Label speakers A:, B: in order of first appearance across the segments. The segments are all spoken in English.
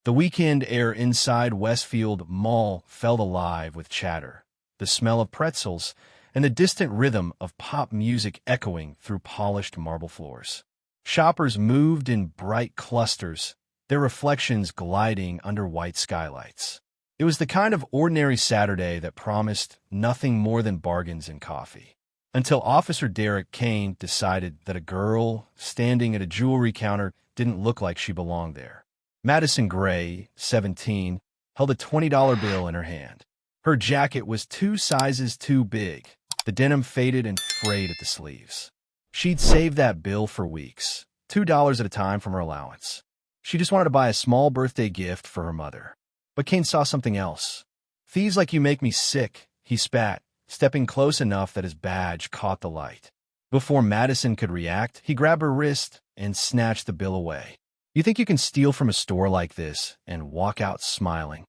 A: The weekend air inside Westfield Mall felt alive with chatter, the smell of pretzels, and the distant rhythm of pop music echoing through polished marble floors. Shoppers moved in bright clusters, their reflections gliding under white skylights. It was the kind of ordinary Saturday that promised nothing more than bargains and coffee. Until Officer Derek Kane decided that a girl standing at a jewelry counter didn't look like she belonged there. Madison Gray, 17, held a $20 bill in her hand. Her jacket was 2 sizes too big, the denim faded and frayed at the sleeves. She'd saved that bill for weeks, $2 at a time from her allowance. She just wanted to buy a small birthday gift for her mother. But Kane saw something else. "Thieves like you make me sick," he spat, stepping close enough that his badge caught the light. Before Madison could react, he grabbed her wrist and snatched the bill away. "You think you can steal from a store like this and walk out smiling?"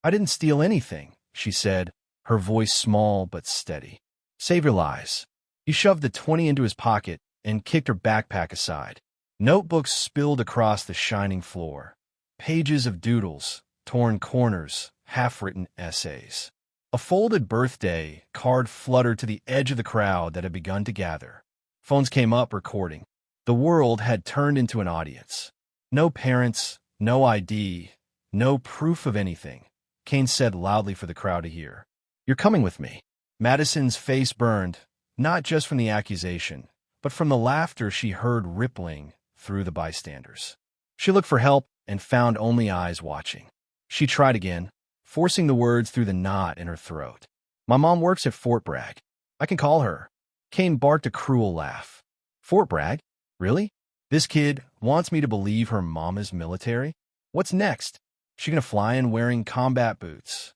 A: "I didn't steal anything," she said, her voice small but steady. "Save your lies." He shoved the 20 into his pocket and kicked her backpack aside. Notebooks spilled across the shining floor. Pages of doodles, torn corners, half-written essays. A folded birthday card fluttered to the edge of the crowd that had begun to gather. Phones came up recording. The world had turned into an audience. No parents, no ID, no proof of anything. Kane said loudly for the crowd to hear. "You're coming with me." Madison's face burned, not just from the accusation, but from the laughter she heard rippling through the bystanders. She looked for help and found only eyes watching. She tried again, forcing the words through the knot in her throat. "My mom works at Fort Bragg. I can call her." Kane barked a cruel laugh. "Fort Bragg? Really? This kid wants me to believe her mom is military? What's next? She gonna fly in wearing combat boots?"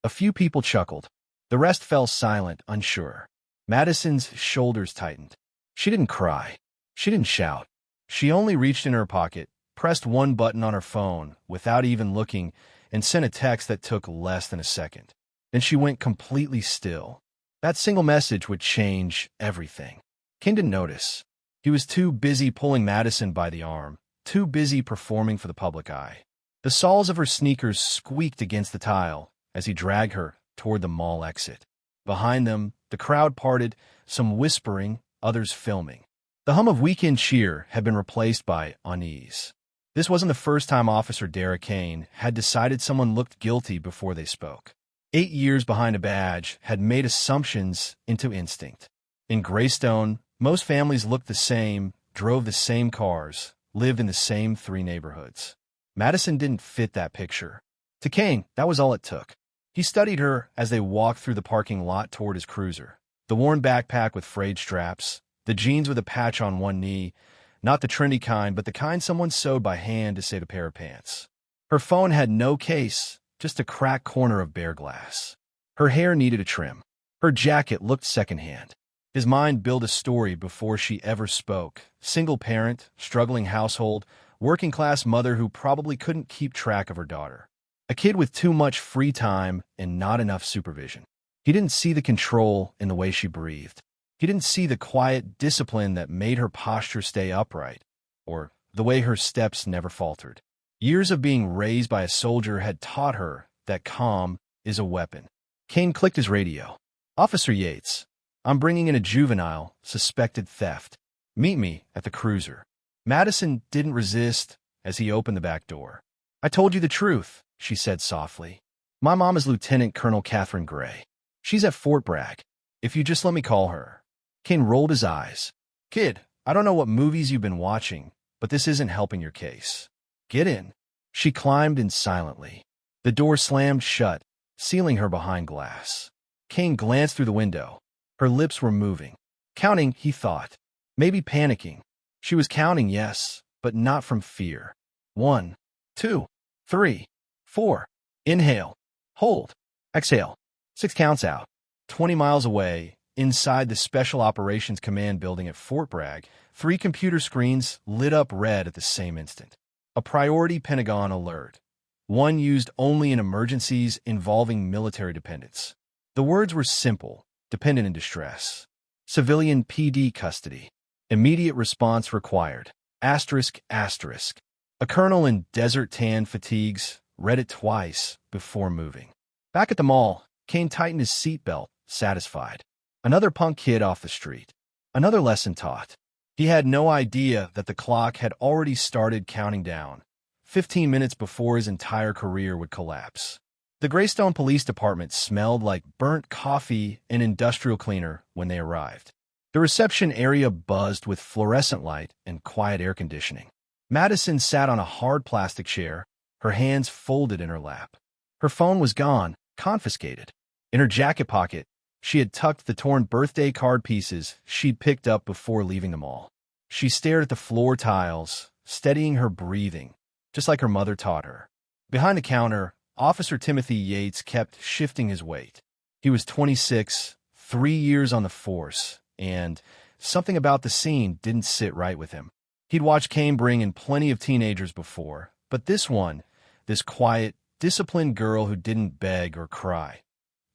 A: A few people chuckled. The rest fell silent, unsure. Madison's shoulders tightened. She didn't cry. She didn't shout. She only reached in her pocket, pressed one button on her phone without even looking, and sent a text that took less than a second. Then she went completely still. That single message would change everything. Kane didn't notice. He was too busy pulling Madison by the arm, too busy performing for the public eye. The soles of her sneakers squeaked against the tile as he dragged her toward the mall exit. Behind them, the crowd parted, some whispering, others filming. The hum of weekend cheer had been replaced by unease. This wasn't the first time Officer Derek Kane had decided someone looked guilty before they spoke. 8 years behind a badge had made assumptions into instinct. In Greystone, most families looked the same, drove the same cars, lived in the same 3 neighborhoods. Madison didn't fit that picture. To Kane, that was all it took. He studied her as they walked through the parking lot toward his cruiser. The worn backpack with frayed straps, the jeans with a patch on one knee, not the trendy kind, but the kind someone sewed by hand to save a pair of pants. Her phone had no case, just a cracked corner of bare glass. Her hair needed a trim. Her jacket looked secondhand. His mind built a story before she ever spoke. Single parent, struggling household, working-class mother who probably couldn't keep track of her daughter. A kid with too much free time and not enough supervision. He didn't see the control in the way she breathed. He didn't see the quiet discipline that made her posture stay upright, or the way her steps never faltered. Years of being raised by a soldier had taught her that calm is a weapon. Kane clicked his radio. "Officer Yates, I'm bringing in a juvenile, suspected theft. Meet me at the cruiser." Madison didn't resist as he opened the back door. "I told you the truth," she said softly. "My mom is Lieutenant Colonel Catherine Gray. She's at Fort Bragg. If you just let me call her." Kane rolled his eyes. "Kid, I don't know what movies you've been watching, but this isn't helping your case. Get in." She climbed in silently. The door slammed shut, sealing her behind glass. Kane glanced through the window. Her lips were moving. Counting, he thought. Maybe panicking. She was counting, yes, but not from fear. 1, 2, 3, 4. Inhale. Hold. Exhale. 6 counts out. 20 miles away, inside the Special Operations Command building at Fort Bragg, 3 computer screens lit up red at the same instant. A priority Pentagon alert. One used only in emergencies involving military dependents. The words were simple: dependent in distress. Civilian PD custody. Immediate response required. Asterisk, asterisk. A colonel in desert tan fatigues read it twice before moving. Back at the mall, Kane tightened his seatbelt, satisfied. Another punk kid off the street. Another lesson taught. He had no idea that the clock had already started counting down, 15 minutes before his entire career would collapse. The Greystone Police Department smelled like burnt coffee and industrial cleaner when they arrived. The reception area buzzed with fluorescent light and quiet air conditioning. Madison sat on a hard plastic chair, her hands folded in her lap. Her phone was gone, confiscated. In her jacket pocket, she had tucked the torn birthday card pieces she'd picked up before leaving the mall. She stared at the floor tiles, steadying her breathing, just like her mother taught her. Behind the counter, Officer Timothy Yates kept shifting his weight. He was 26, 3 years on the force, and something about the scene didn't sit right with him. He'd watched Kane bring in plenty of teenagers before, but this one, this quiet, disciplined girl who didn't beg or cry,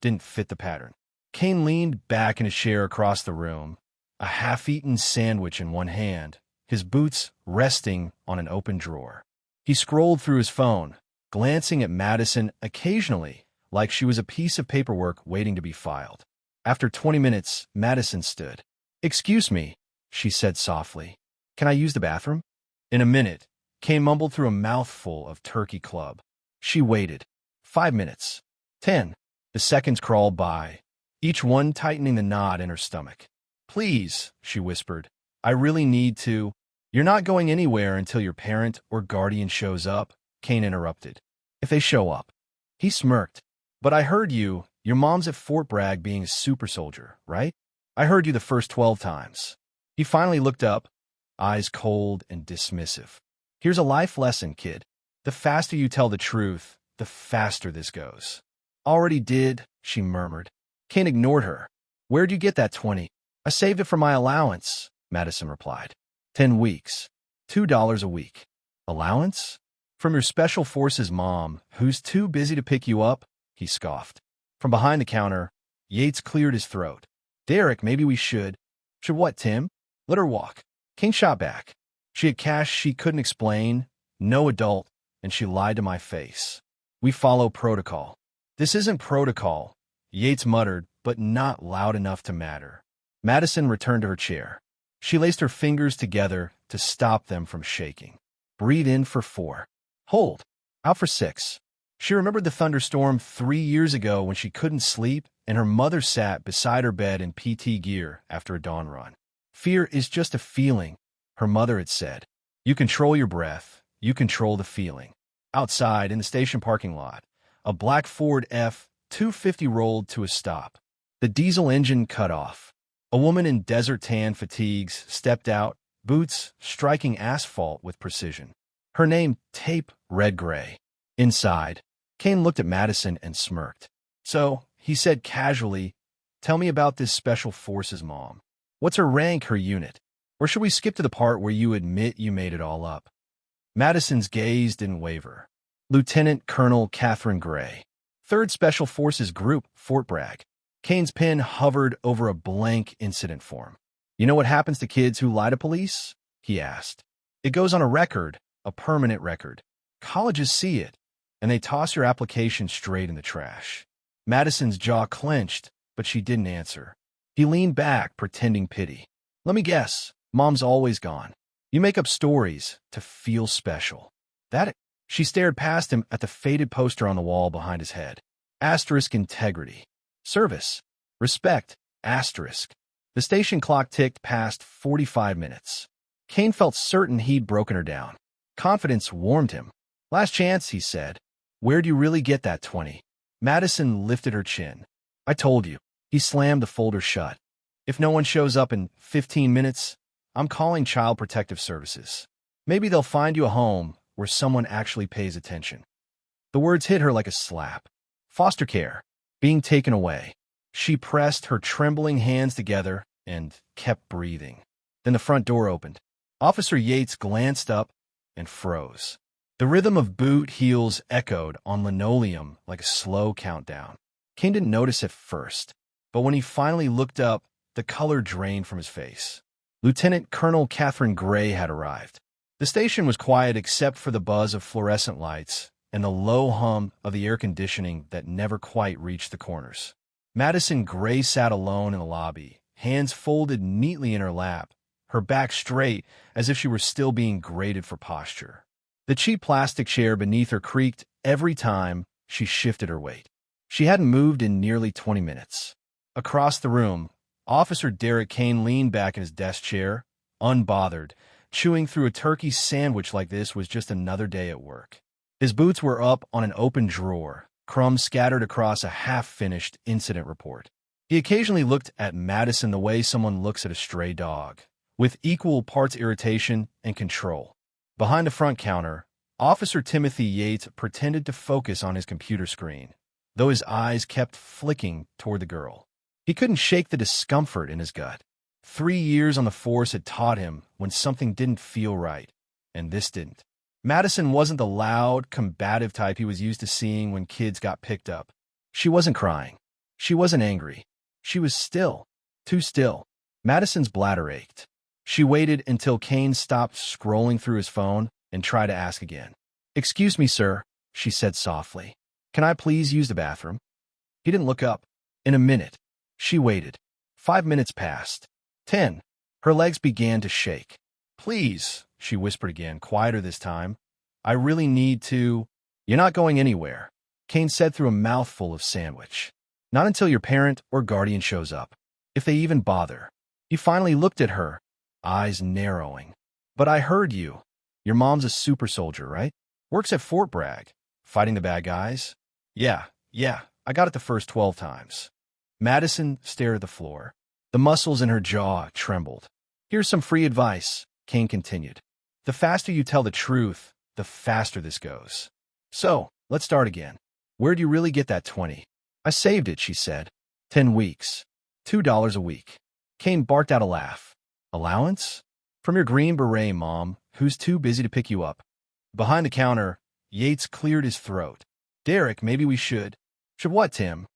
A: didn't fit the pattern. Kane leaned back in a chair across the room, a half-eaten sandwich in one hand, his boots resting on an open drawer. He scrolled through his phone, glancing at Madison occasionally, like she was a piece of paperwork waiting to be filed. After 20 minutes, Madison stood. "Excuse me," she said softly. "Can I use the bathroom?" In a minute, Kane mumbled through a mouthful of turkey club. She waited. 5 minutes. 10. The seconds crawled by, each one tightening the knot in her stomach. "Please," she whispered, "I really need to." "You're not going anywhere until your parent or guardian shows up," Kane interrupted. "If they show up." He smirked. "But I heard you. Your mom's at Fort Bragg being a super soldier, right? I heard you the first 12 times. He finally looked up, eyes cold and dismissive. "Here's a life lesson, kid. The faster you tell the truth, the faster this goes." "Already did," she murmured. Kane ignored her. "Where'd you get that 20? "I saved it for my allowance," Madison replied. 10 weeks. $2 a week. "Allowance? From your Special Forces mom, who's too busy to pick you up?" he scoffed. From behind the counter, Yates cleared his throat. "Derek, maybe we should." "Should what, Tim?" "Let her walk." Kane shot back. "She had cash she couldn't explain, no adult, and she lied to my face. We follow protocol." "This isn't protocol," Yates muttered, but not loud enough to matter. Madison returned to her chair. She laced her fingers together to stop them from shaking. "Breathe in for 4. Hold. Out for 6. She remembered the thunderstorm 3 years ago when she couldn't sleep and her mother sat beside her bed in PT gear after a dawn run. "Fear is just a feeling," her mother had said. "You control your breath. You control the feeling." Outside, in the station parking lot, a black Ford F-250 rolled to a stop. The diesel engine cut off. A woman in desert tan fatigues stepped out, boots striking asphalt with precision. Her name tape red-gray. Inside, Kane looked at Madison and smirked. "So," he said casually, "tell me about this Special Forces mom. What's her rank, her unit? Or should we skip to the part where you admit you made it all up?" Madison's gaze didn't waver. "Lieutenant Colonel Catherine Gray. 3rd Special Forces Group, Fort Bragg." Kane's pen hovered over a blank incident form. "You know what happens to kids who lie to police?" he asked. "It goes on a record, a permanent record. Colleges see it, and they toss your application straight in the trash." Madison's jaw clenched, but she didn't answer. He leaned back, pretending pity. "Let me guess. Mom's always gone. You make up stories to feel special." "That—" She stared past him at the faded poster on the wall behind his head. Asterisk integrity. Service. Respect. Asterisk. The station clock ticked past 45 minutes. Kane felt certain he'd broken her down. Confidence warmed him. "Last chance," he said. "Where'd you really get that 20? Madison lifted her chin. "I told you." He slammed the folder shut. "If no one shows up in 15 minutes, I'm calling Child Protective Services. Maybe they'll find you a home where someone actually pays attention." The words hit her like a slap. Foster care. Being taken away. She pressed her trembling hands together and kept breathing. Then the front door opened. Officer Yates glanced up and froze. The rhythm of boot heels echoed on linoleum like a slow countdown. Kane didn't notice at first, but when he finally looked up, the color drained from his face. Lieutenant Colonel Catherine Gray had arrived. The station was quiet except for the buzz of fluorescent lights and the low hum of the air conditioning that never quite reached the corners. Madison Gray sat alone in the lobby, hands folded neatly in her lap, her back straight as if she were still being graded for posture. The cheap plastic chair beneath her creaked every time she shifted her weight. She hadn't moved in nearly 20 minutes. Across the room, Officer Derek Kane leaned back in his desk chair, unbothered. Chewing through a turkey sandwich like this was just another day at work. His boots were up on an open drawer, crumbs scattered across a half-finished incident report. He occasionally looked at Madison the way someone looks at a stray dog, with equal parts irritation and control. Behind the front counter, Officer Timothy Yates pretended to focus on his computer screen, though his eyes kept flicking toward the girl. He couldn't shake the discomfort in his gut. 3 years on the force had taught him when something didn't feel right, and this didn't. Madison wasn't the loud, combative type he was used to seeing when kids got picked up. She wasn't crying. She wasn't angry. She was still. Too still. Madison's bladder ached. She waited until Kane stopped scrolling through his phone and tried to ask again. "Excuse me, sir," she said softly. "Can I please use the bathroom?" He didn't look up. In a minute. She waited. 5 minutes passed. 10. Her legs began to shake. "Please," she whispered again, quieter this time. "I really need to—" "You're not going anywhere," Kane said through a mouthful of sandwich. "Not until your parent or guardian shows up, if they even bother." He finally looked at her, eyes narrowing. "But I heard you. Your mom's a super soldier, right? Works at Fort Bragg, fighting the bad guys?" Yeah, I got it the first 12 times." Madison stared at the floor. The muscles in her jaw trembled. "Here's some free advice," Kane continued. "The faster you tell the truth, the faster this goes. So, let's start again. Where'd you really get that 20? "I saved it," she said. 10 weeks. $2 a week." Kane barked out a laugh. "Allowance?" "From your Green Beret mom, who's too busy to pick you up." Behind the counter, Yates cleared his throat. "Derek, maybe we should—" "Should what, Tim?"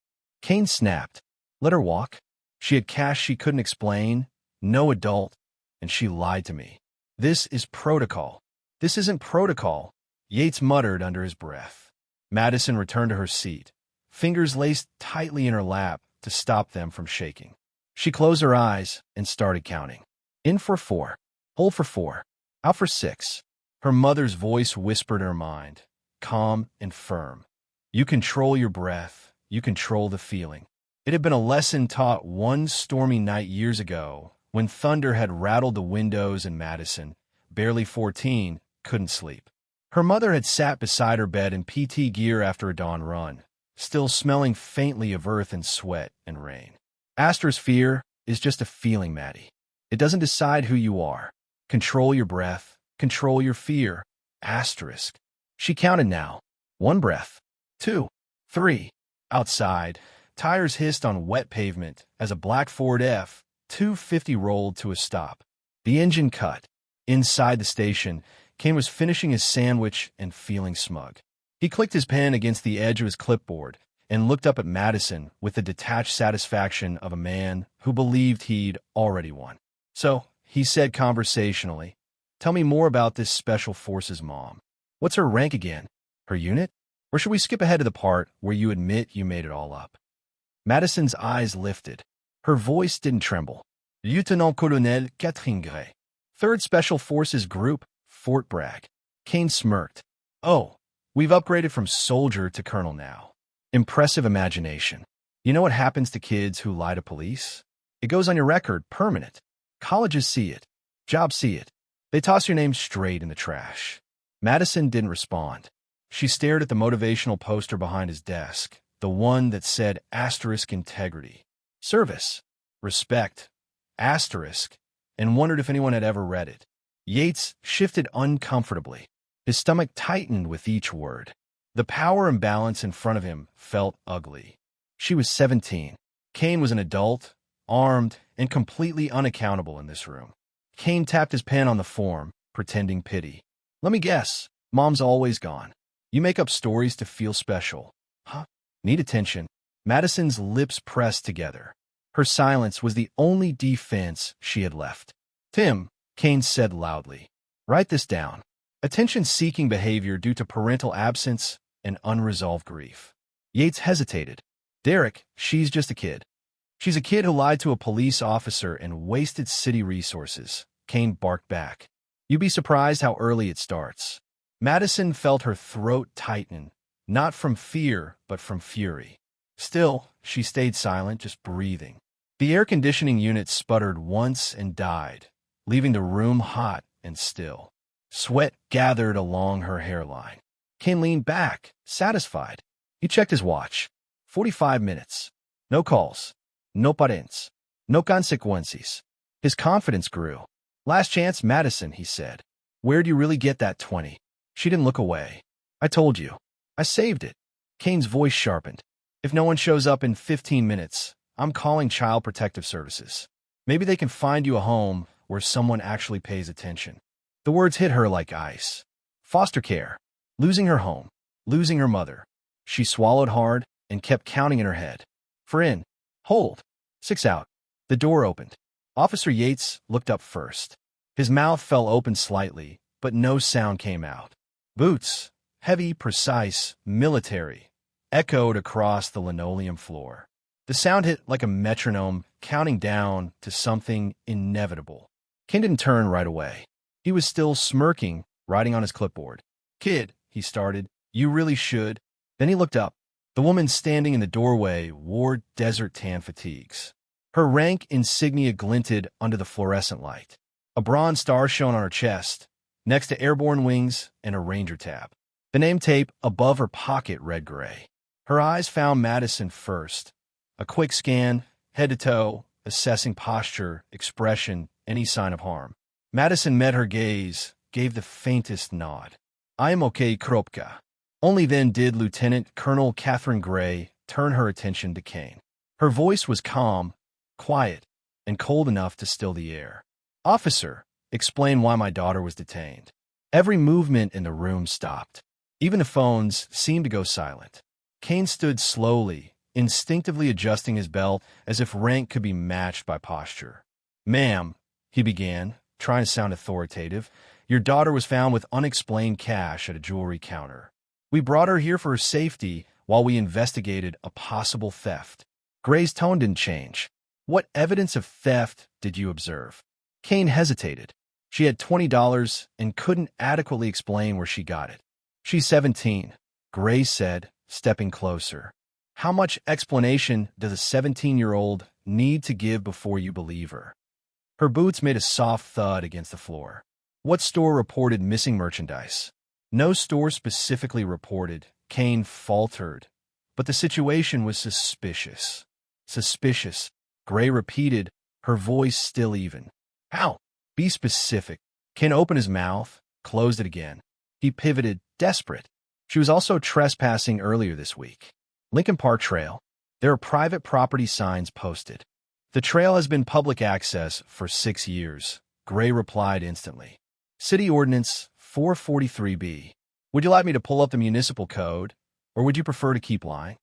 A: Kane snapped. "Let her walk. She had cash she couldn't explain, no adult, and she lied to me. This is protocol." "This isn't protocol," Yates muttered under his breath. Madison returned to her seat, fingers laced tightly in her lap to stop them from shaking. She closed her eyes and started counting. In for 4, hold for 4, out for 6. Her mother's voice whispered in her mind, calm and firm. "You control your breath. You control the feeling." It had been a lesson taught one stormy night years ago when thunder had rattled the windows and Madison, barely 14, couldn't sleep. Her mother had sat beside her bed in PT gear after a dawn run, still smelling faintly of earth and sweat and rain. "Fear is just a feeling, Maddie. It doesn't decide who you are. Control your breath. Control your fear. Asterisk." She counted now. 1 breath. 2. 3. Outside, tires hissed on wet pavement as a black Ford F-250 rolled to a stop. The engine cut. Inside the station, Kane was finishing his sandwich and feeling smug. He clicked his pen against the edge of his clipboard and looked up at Madison with the detached satisfaction of a man who believed he'd already won. "So," he said conversationally, "tell me more about this Special Forces mom. What's her rank again? Her unit? Or should we skip ahead to the part where you admit you made it all up?" Madison's eyes lifted. Her voice didn't tremble. "Lieutenant-Colonel Catherine Gray. 3rd Special Forces Group, Fort Bragg." Kane smirked. "Oh, we've upgraded from soldier to colonel now. Impressive imagination. You know what happens to kids who lie to police? It goes on your record, permanent. Colleges see it. Jobs see it. They toss your name straight in the trash." Madison didn't respond. She stared at the motivational poster behind his desk, the one that said asterisk integrity, service, respect, asterisk, and wondered if anyone had ever read it. Yates shifted uncomfortably. His stomach tightened with each word. The power imbalance in front of him felt ugly. She was 17. Kane was an adult, armed, and completely unaccountable in this room. Kane tapped his pen on the form, pretending pity. "Let me guess. Mom's always gone. You make up stories to feel special. Huh? Need attention." Madison's lips pressed together. Her silence was the only defense she had left. "Tim," Kane said loudly. Write this down. Attention-seeking behavior due to parental absence and unresolved grief. Yates hesitated. Derek, she's just a kid. She's a kid who lied to a police officer and wasted city resources, Kane barked back. You'd be surprised how early it starts. Madison felt her throat tighten, not from fear, but from fury. Still, she stayed silent, just breathing. The air conditioning unit sputtered once and died, leaving the room hot and still. Sweat gathered along her hairline. Kane leaned back, satisfied. He checked his watch. 45 minutes. No calls. No parents. No consequences. His confidence grew. Last chance, Madison, he said. Where'd you really get that 20? She didn't look away. I told you. I saved it. Kane's voice sharpened. If no one shows up in 15 minutes, I'm calling Child Protective Services. Maybe they can find you a home where someone actually pays attention. The words hit her like ice. Foster care. Losing her home. Losing her mother. She swallowed hard and kept counting in her head. 4 in. Hold. 6 out. The door opened. Officer Yates looked up first. His mouth fell open slightly, but no sound came out. Boots, heavy, precise, military, echoed across the linoleum floor. The sound hit like a metronome, counting down to something inevitable. Kane didn't turn right away. He was still smirking, writing on his clipboard. Kid, he started, you really should. Then he looked up. The woman standing in the doorway wore desert tan fatigues. Her rank insignia glinted under the fluorescent light. A bronze star shone on her chest, next to airborne wings and a ranger tab. The name tape above her pocket read gray. Her eyes found Madison first. A quick scan, head to toe, assessing posture, expression, any sign of harm. Madison met her gaze, gave the faintest nod. I am okay, Kropka. Only then did Lieutenant Colonel Catherine Gray turn her attention to Kane. Her voice was calm, quiet, and cold enough to still the air. Officer, explain why my daughter was detained. Every movement in the room stopped. Even the phones seemed to go silent. Kane stood slowly, instinctively adjusting his belt as if rank could be matched by posture. Ma'am, he began, trying to sound authoritative, your daughter was found with unexplained cash at a jewelry counter. We brought her here for her safety while we investigated a possible theft. Gray's tone didn't change. What evidence of theft did you observe? Kane hesitated. She had $20 and couldn't adequately explain where she got it. She's 17, Gray said, stepping closer. How much explanation does a 17-year-old need to give before you believe her? Her boots made a soft thud against the floor. What store reported missing merchandise? No store specifically reported, Kane faltered. But the situation was suspicious. Suspicious, Gray repeated, her voice still even. How? Be specific. Kane opened his mouth, closed it again. He pivoted, desperate. She was also trespassing earlier this week. Lincoln Park Trail. There are private property signs posted. The trail has been public access for 6 years, Gray replied instantly. City Ordinance 443B. Would you like me to pull up the municipal code, or would you prefer to keep lying?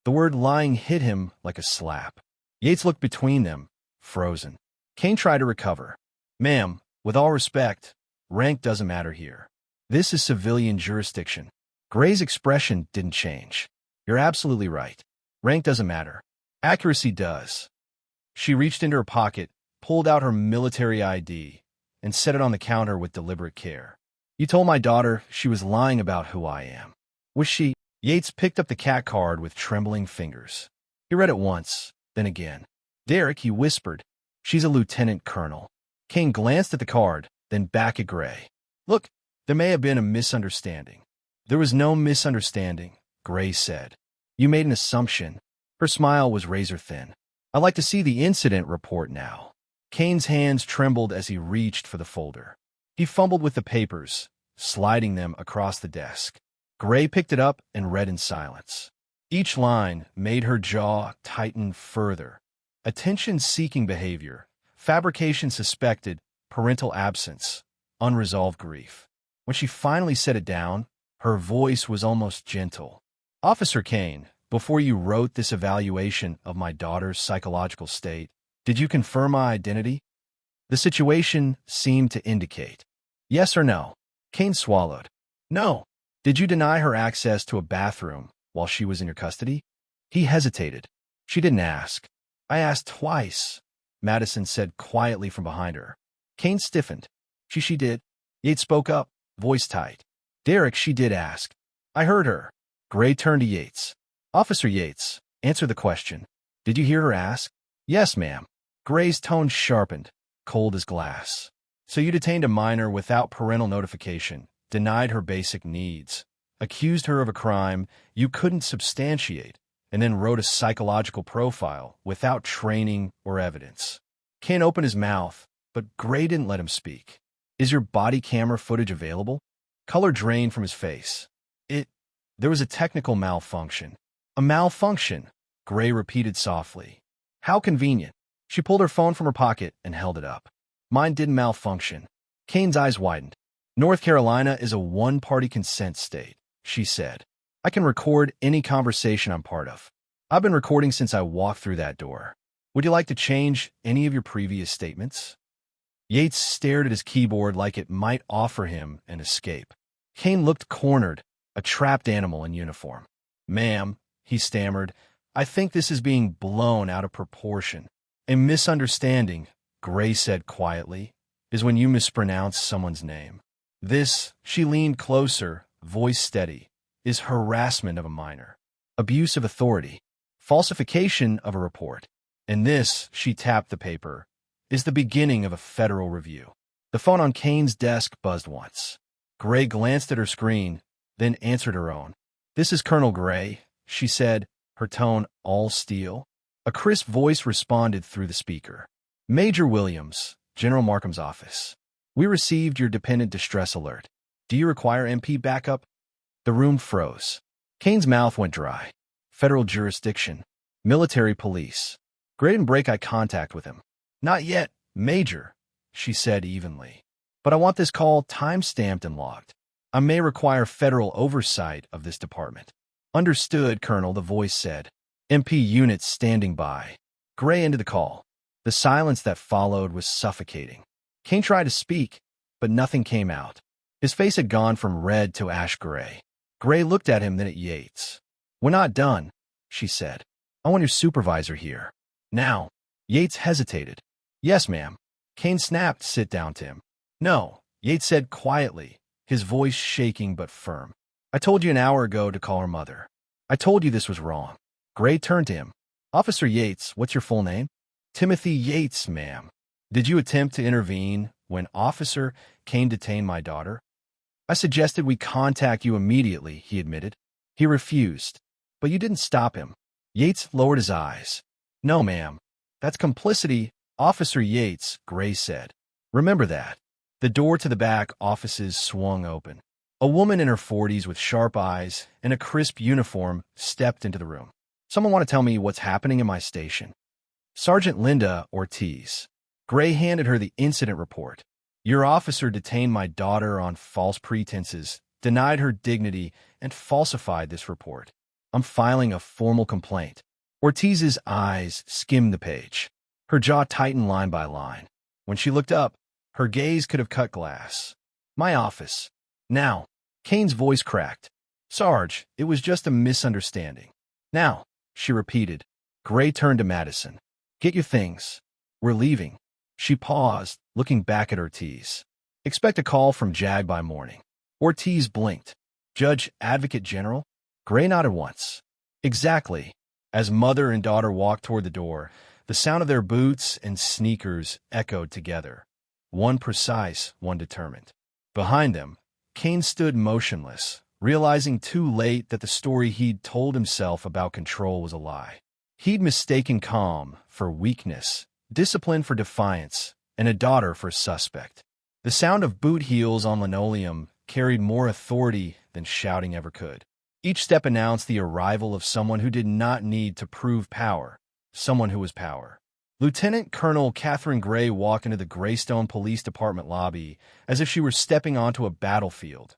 A: The word lying hit him like a slap. Yates looked between them, frozen. Kane tried to recover. Ma'am, with all respect, rank doesn't matter here. This is civilian jurisdiction. Gray's expression didn't change. You're absolutely right. Rank doesn't matter. Accuracy does. She reached into her pocket, pulled out her military ID, and set it on the counter with deliberate care. You told my daughter she was lying about who I am. Was she? Yates picked up the cat card with trembling fingers. He read it once, then again. Derek, he whispered. She's a lieutenant colonel. Kane glanced at the card, then back at Gray. Look, there may have been a misunderstanding. There was no misunderstanding, Gray said. You made an assumption. Her smile was razor thin. I'd like to see the incident report now. Kane's hands trembled as he reached for the folder. He fumbled with the papers, sliding them across the desk. Gray picked it up and read in silence. Each line made her jaw tighten further. Attention-seeking behavior, fabrication suspected, parental absence, unresolved grief. When she finally set it down, her voice was almost gentle. Officer Kane, before you wrote this evaluation of my daughter's psychological state, did you confirm my identity? The situation seemed to indicate. Yes or no? Kane swallowed. No. Did you deny her access to a bathroom while she was in your custody? He hesitated. She didn't ask. I asked twice, Madison said quietly from behind her. Kane stiffened. She did. Yates spoke up, voice tight. Derek, she did ask. I heard her. Gray turned to Yates. Officer Yates, answer the question. Did you hear her ask? Yes, ma'am. Gray's tone sharpened, cold as glass. So you detained a minor without parental notification, denied her basic needs, accused her of a crime you couldn't substantiate, and then wrote a psychological profile without training or evidence. Kane opened his mouth, but Gray didn't let him speak. Is your body camera footage available? Color drained from his face. There was a technical malfunction. A malfunction, Gray repeated softly. How convenient. She pulled her phone from her pocket and held it up. Mine didn't malfunction. Kane's eyes widened. North Carolina is a one-party consent state, she said. I can record any conversation I'm part of. I've been recording since I walked through that door. Would you like to change any of your previous statements? Yates stared at his keyboard like it might offer him an escape. Kane looked cornered, a trapped animal in uniform. Ma'am, he stammered, I think this is being blown out of proportion. A misunderstanding, Gray said quietly, is when you mispronounce someone's name. This, she leaned closer, voice steady, is harassment of a minor, abuse of authority, falsification of a report. And this, she tapped the paper, is the beginning of a federal review. The phone on Kane's desk buzzed once. Gray glanced at her screen, then answered her own. This is Colonel Gray, she said, her tone all steel. A crisp voice responded through the speaker. Major Williams, General Markham's office. We received your dependent distress alert. Do you require MP backup? The room froze. Kane's mouth went dry. Federal jurisdiction. Military police. Gray didn't break eye contact with him. Not yet, Major, she said evenly. But I want this call time-stamped and logged. I may require federal oversight of this department. Understood, Colonel, the voice said. MP units standing by. Gray ended the call. The silence that followed was suffocating. Kane tried to speak, but nothing came out. His face had gone from red to ash gray. Gray looked at him, then at Yates. We're not done, she said. I want your supervisor here. Now. Yates hesitated. Yes, ma'am. Kane snapped, sit down to him. No, Yates said quietly, his voice shaking but firm. I told you an hour ago to call her mother. I told you this was wrong. Gray turned to him. Officer Yates, what's your full name? Timothy Yates, ma'am. Did you attempt to intervene when Officer Kane detained my daughter? I suggested we contact you immediately, he admitted. He refused. But you didn't stop him. Yates lowered his eyes. No, ma'am. That's complicity, Officer Yates, Gray said. Remember that. The door to the back offices swung open. A woman in her 40s with sharp eyes and a crisp uniform stepped into the room. Someone want to tell me what's happening in my station? Sergeant Linda Ortiz. Gray handed her the incident report. Your officer detained my daughter on false pretenses, denied her dignity, and falsified this report. I'm filing a formal complaint. Ortiz's eyes skimmed the page. Her jaw tightened line by line. When she looked up, her gaze could have cut glass. My office. Now. Kane's voice cracked. Sarge, it was just a misunderstanding. Now, she repeated. Gray turned to Madison. Get your things. We're leaving. She paused, looking back at Ortiz. Expect a call from JAG by morning. Ortiz blinked. Judge Advocate General? Gray nodded once. Exactly. As mother and daughter walked toward the door, the sound of their boots and sneakers echoed together. One precise, one determined. Behind them, Kane stood motionless, realizing too late that the story he'd told himself about control was a lie. He'd mistaken calm for weakness, discipline for defiance, and a daughter for suspect. The sound of boot heels on linoleum carried more authority than shouting ever could. Each step announced the arrival of someone who did not need to prove power, someone who was power. Lieutenant Colonel Catherine Gray walked into the Greystone Police Department lobby as if she were stepping onto a battlefield.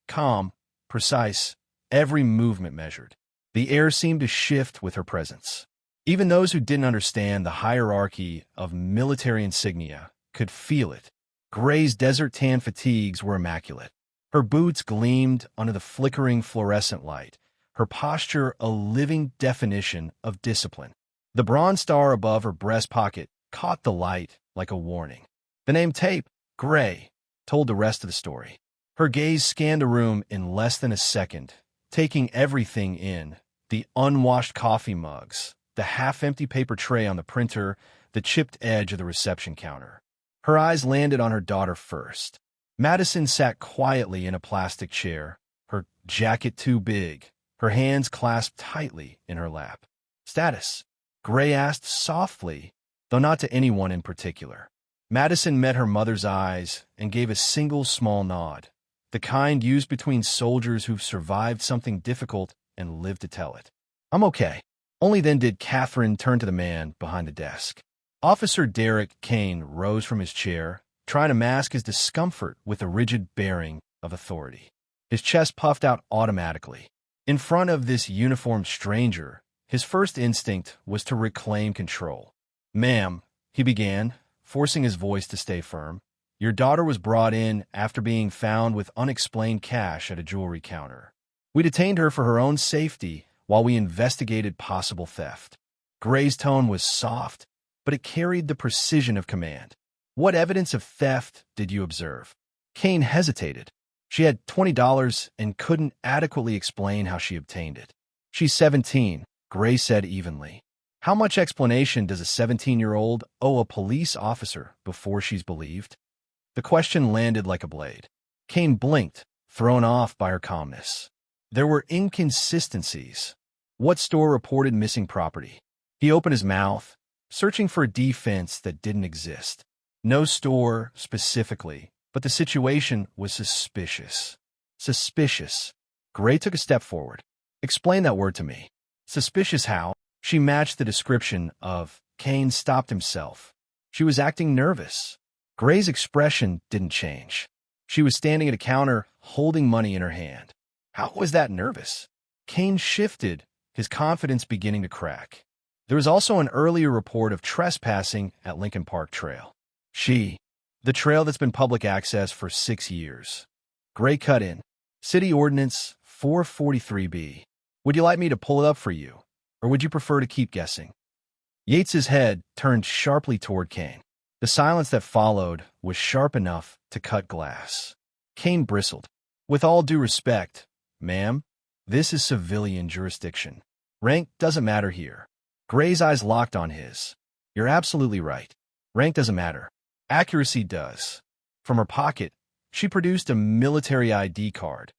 A: Calm, precise, every movement measured. The air seemed to shift with her presence. Even those who didn't understand the hierarchy of military insignia could feel it. Gray's desert tan fatigues were immaculate. Her boots gleamed under the flickering fluorescent light, her posture a living definition of discipline. The bronze star above her breast pocket caught the light like a warning. The name tape, Gray, told the rest of the story. Her gaze scanned the room in less than a second, taking everything in: the unwashed coffee mugs, the half-empty paper tray on the printer, the chipped edge of the reception counter. Her eyes landed on her daughter first. Madison sat quietly in a plastic chair, her jacket too big, her hands clasped tightly in her lap. "Status?" Gray asked softly, though not to anyone in particular. Madison met her mother's eyes and gave a single small nod, the kind used between soldiers who've survived something difficult and lived to tell it. "I'm okay." Only then did Catherine turn to the man behind the desk. Officer Derek Kane rose from his chair, trying to mask his discomfort with a rigid bearing of authority. His chest puffed out automatically. In front of this uniformed stranger, his first instinct was to reclaim control. "Ma'am," he began, forcing his voice to stay firm, "your daughter was brought in after being found with unexplained cash at a jewelry counter. We detained her for her own safety while we investigated possible theft." Gray's tone was soft, but it carried the precision of command. "What evidence of theft did you observe?" Kane hesitated. She had $20 and couldn't adequately explain how she obtained it. "She's 17, Gray said evenly. "How much explanation does a 17-year-old owe a police officer before she's believed?" The question landed like a blade. Kane blinked, thrown off by her calmness. There were inconsistencies. What store reported missing property? He opened his mouth, searching for a defense that didn't exist. No store, specifically, but the situation was suspicious. Suspicious. Gray took a step forward. "Explain that word to me." "Suspicious how?" She matched the description of. Kane stopped himself. She was acting nervous. Gray's expression didn't change. She was standing at a counter, holding money in her hand. How was that nervous? Kane shifted, his confidence beginning to crack. There was also an earlier report of trespassing at Lincoln Park Trail. The trail that's been public access for 6 years. Gray cut in. "City Ordinance 443B. Would you like me to pull it up for you, or would you prefer to keep guessing?" Yates's head turned sharply toward Kane. The silence that followed was sharp enough to cut glass. Kane bristled. "With all due respect, ma'am, this is civilian jurisdiction. Rank doesn't matter here." Gray's eyes locked on his. "You're absolutely right. Rank doesn't matter. Accuracy does." From her pocket, she produced a military ID card,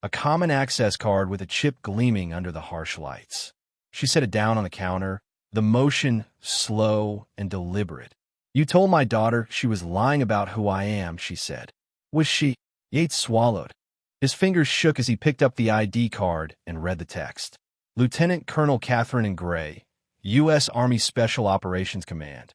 A: a common access card with a chip gleaming under the harsh lights. She set it down on the counter, the motion slow and deliberate. "You told my daughter she was lying about who I am," she said. "Was she?" Yates swallowed. His fingers shook as he picked up the ID card and read the text. "Lieutenant Colonel Catherine and Gray, U.S. Army Special Operations Command."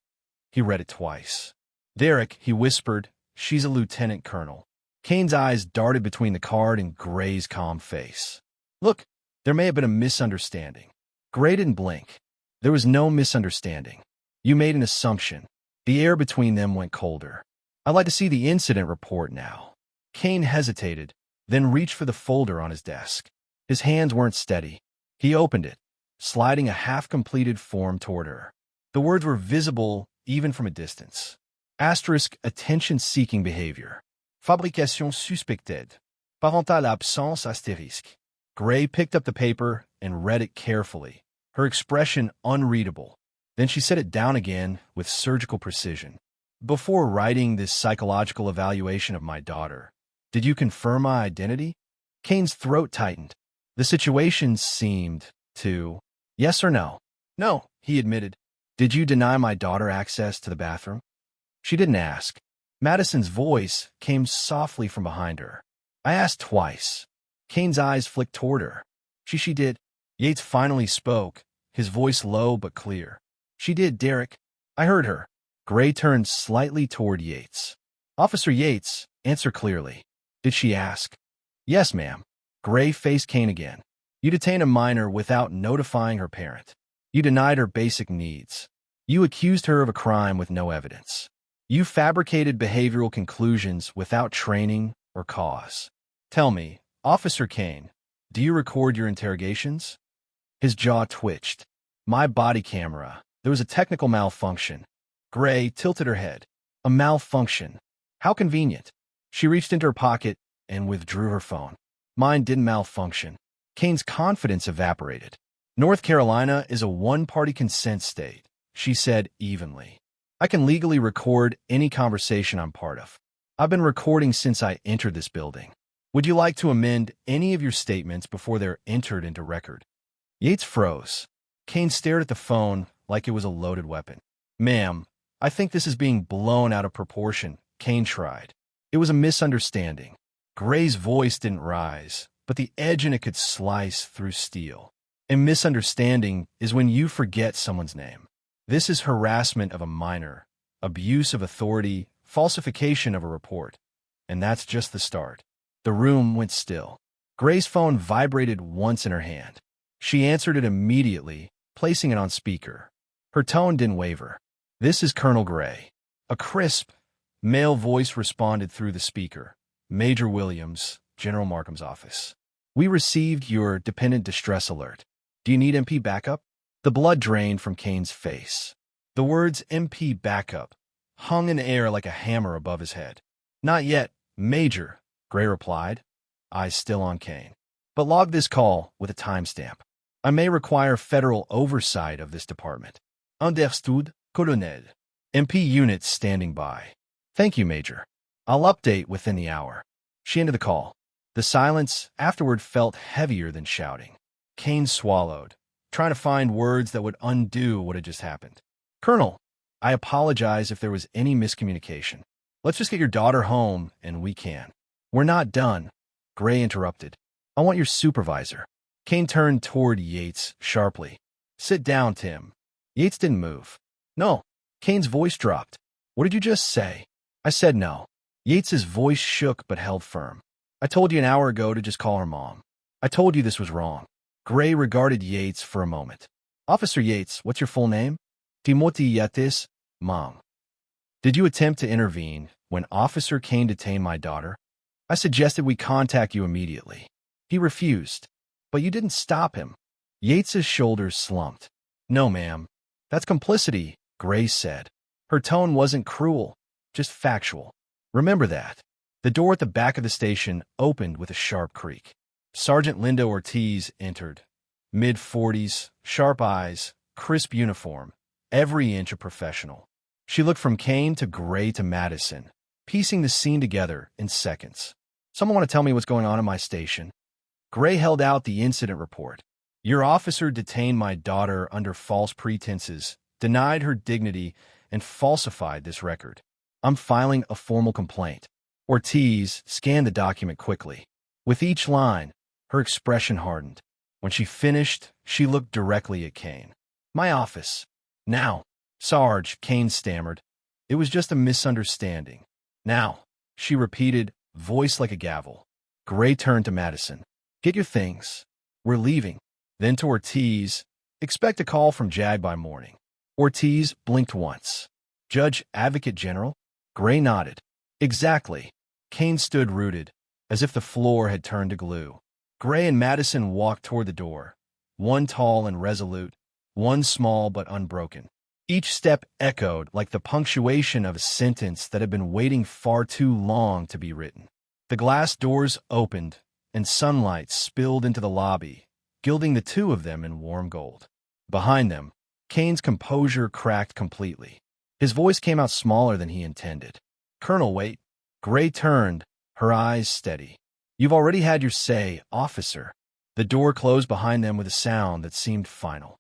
A: He read it twice. "Derek," he whispered, "she's a lieutenant colonel." Kane's eyes darted between the card and Gray's calm face. "Look, there may have been a misunderstanding." Gray didn't blink. "There was no misunderstanding. You made an assumption." The air between them went colder. "I'd like to see the incident report now." Kane hesitated, then reached for the folder on his desk. His hands weren't steady. He opened it, sliding a half-completed form toward her. The words were visible even from a distance. Asterisk attention-seeking behavior. Fabrication suspected. Parental absence astérisque. Gray picked up the paper and read it carefully, her expression unreadable. Then she set it down again with surgical precision. "Before writing this psychological evaluation of my daughter, did you confirm my identity?" Kane's throat tightened. The situation seemed to. "Yes or no?" "No," he admitted. "Did you deny my daughter access to the bathroom?" She didn't ask. Madison's voice came softly from behind her. "I asked twice." Kane's eyes flicked toward her. She did." Yates finally spoke, his voice low but clear. "She did, Derek. I heard her." Gray turned slightly toward Yates. "Officer Yates, answer clearly. Did she ask?" "Yes, ma'am." Gray faced Kane again. "You detained a minor without notifying her parent. You denied her basic needs. You accused her of a crime with no evidence. You fabricated behavioral conclusions without training or cause. Tell me, Officer Kane, do you record your interrogations? His jaw twitched. My body camera. There was a technical malfunction. Gray tilted her head. A malfunction. How convenient. She reached into her pocket and withdrew her phone. Mine didn't malfunction. Kane's confidence evaporated. North Carolina is a one-party consent state, she said evenly. I can legally record any conversation I'm part of. I've been recording since I entered this building. Would you like to amend any of your statements before they're entered into record? Yates froze. Kane stared at the phone like it was a loaded weapon. Ma'am, I think this is being blown out of proportion, Kane tried. It was a misunderstanding. Gray's voice didn't rise, but the edge in it could slice through steel. A misunderstanding is when you forget someone's name. This is harassment of a minor, abuse of authority, falsification of a report. And that's just the start. The room went still. Gray's phone vibrated once in her hand. She answered it immediately, placing it on speaker. Her tone didn't waver. This is Colonel Gray. A crisp, male voice responded through the speaker. Major Williams, General Markham's office. We received your dependent distress alert. Do you need MP backup? The blood drained from Kane's face. The words MP backup hung in the air like a hammer above his head. Not yet, Major, Gray replied, eyes still on Kane. But log this call with a timestamp. I may require federal oversight of this department. Understood, Colonel. MP units standing by. Thank you, Major. I'll update within the hour. She ended the call. The silence afterward felt heavier than shouting. Kane swallowed, trying to find words that would undo what had just happened. Colonel, I apologize if there was any miscommunication. Let's just get your daughter home, and we can. We're not done. Gray interrupted. I want your supervisor. Kane turned toward Yates sharply. Sit down, Tim. Yates didn't move. No. Kane's voice dropped. What did you just say? I said no. Yates's voice shook but held firm. I told you an hour ago to just call her mom. I told you this was wrong. Gray regarded Yates for a moment. Officer Yates, what's your full name? Timothy Yates, Mom. Did you attempt to intervene when Officer Kane detained my daughter? I suggested we contact you immediately. He refused. But you didn't stop him. Yates's shoulders slumped. No, ma'am. That's complicity, Gray said. Her tone wasn't cruel, just factual. Remember that. The door at the back of the station opened with a sharp creak. Sergeant Linda Ortiz entered. Mid-40s, sharp eyes, crisp uniform, every inch a professional. She looked from Kane to Gray to Madison, piecing the scene together in seconds. Someone want to tell me what's going on in my station? Gray held out the incident report. Your officer detained my daughter under false pretenses, denied her dignity, and falsified this record. I'm filing a formal complaint. Ortiz scanned the document quickly. With each line, her expression hardened. When she finished, she looked directly at Kane. My office. Now. Sarge, Kane stammered. It was just a misunderstanding. Now, she repeated, voice like a gavel. Gray turned to Madison. Get your things. We're leaving. Then to Ortiz. Expect a call from JAG by morning. Ortiz blinked once. Judge Advocate General? Gray nodded. Exactly. Kane stood rooted, as if the floor had turned to glue. Gray and Madison walked toward the door, one tall and resolute, one small but unbroken. Each step echoed like the punctuation of a sentence that had been waiting far too long to be written. The glass doors opened, and sunlight spilled into the lobby, gilding the two of them in warm gold. Behind them, Kane's composure cracked completely. His voice came out smaller than he intended. Colonel, wait. Gray turned, her eyes steady. You've already had your say, officer. The door closed behind them with a sound that seemed final.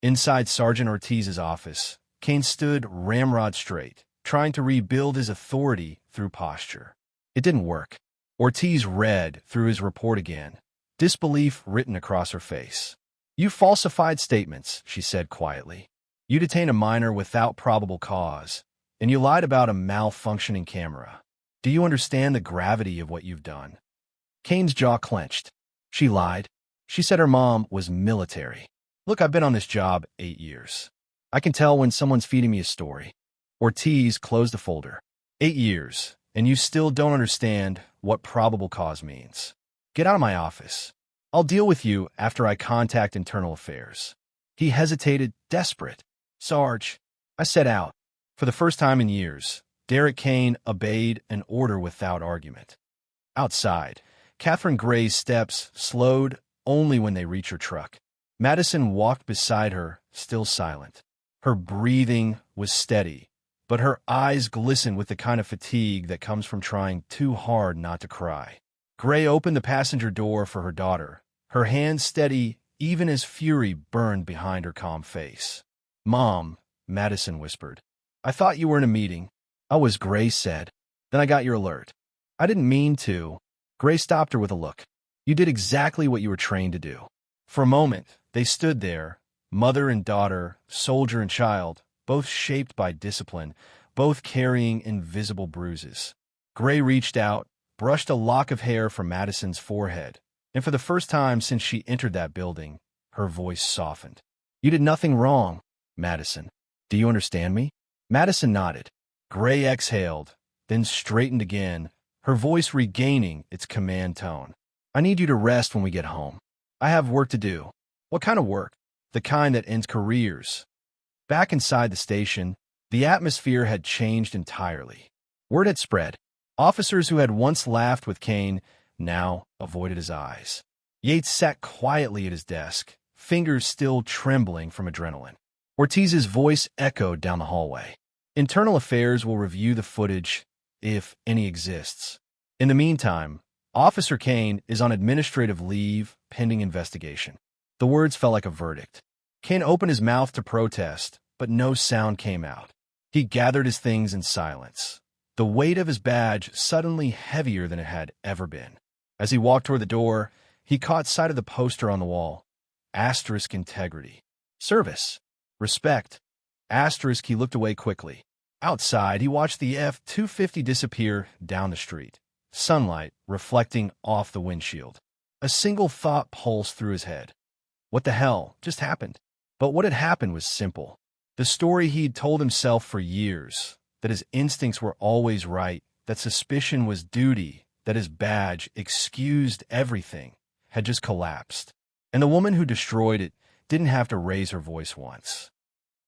A: Inside Sergeant Ortiz's office, Kane stood ramrod straight, trying to rebuild his authority through posture. It didn't work. Ortiz read through his report again, disbelief written across her face. You falsified statements, she said quietly. You detained a minor without probable cause, and you lied about a malfunctioning camera. Do you understand the gravity of what you've done? Kane's jaw clenched. She lied. She said her mom was military. Look, I've been on this job 8 years. I can tell when someone's feeding me a story. Ortiz closed the folder. 8 years, and you still don't understand what probable cause means. Get out of my office. I'll deal with you after I contact Internal Affairs. He hesitated, desperate. Sarge, I set out. For the first time in years, Derek Kane obeyed an order without argument. Outside, Catherine Gray's steps slowed only when they reached her truck. Madison walked beside her, still silent. Her breathing was steady, but her eyes glistened with the kind of fatigue that comes from trying too hard not to cry. Gray opened the passenger door for her daughter, her hands steady even as fury burned behind her calm face. "Mom," Madison whispered. "I thought you were in a meeting." "I was," Gray said. "Then I got your alert." "I didn't mean to." Gray stopped her with a look. "You did exactly what you were trained to do." For a moment, they stood there, mother and daughter, soldier and child, both shaped by discipline, both carrying invisible bruises. Gray reached out, brushed a lock of hair from Madison's forehead, and for the first time since she entered that building, her voice softened. "You did nothing wrong, Madison. Do you understand me?" Madison nodded. Gray exhaled, then straightened again, her voice regaining its command tone. "I need you to rest when we get home. I have work to do." "What kind of work?" "The kind that ends careers." Back inside the station, the atmosphere had changed entirely. Word had spread. Officers who had once laughed with Kane now avoided his eyes. Yates sat quietly at his desk, fingers still trembling from adrenaline. Ortiz's voice echoed down the hallway. "Internal Affairs will review the footage, if any exists. In the meantime, Officer Kane is on administrative leave pending investigation." The words felt like a verdict. Kane opened his mouth to protest, but no sound came out. He gathered his things in silence, the weight of his badge suddenly heavier than it had ever been. As he walked toward the door, he caught sight of the poster on the wall. Asterisk integrity. Service. Respect. Asterisk. He looked away quickly. Outside, he watched the F-250 disappear down the street, sunlight reflecting off the windshield. A single thought pulsed through his head. What the hell just happened? But what had happened was simple. The story he'd told himself for years, that his instincts were always right, that suspicion was duty, that his badge excused everything, had just collapsed. And the woman who destroyed it didn't have to raise her voice once.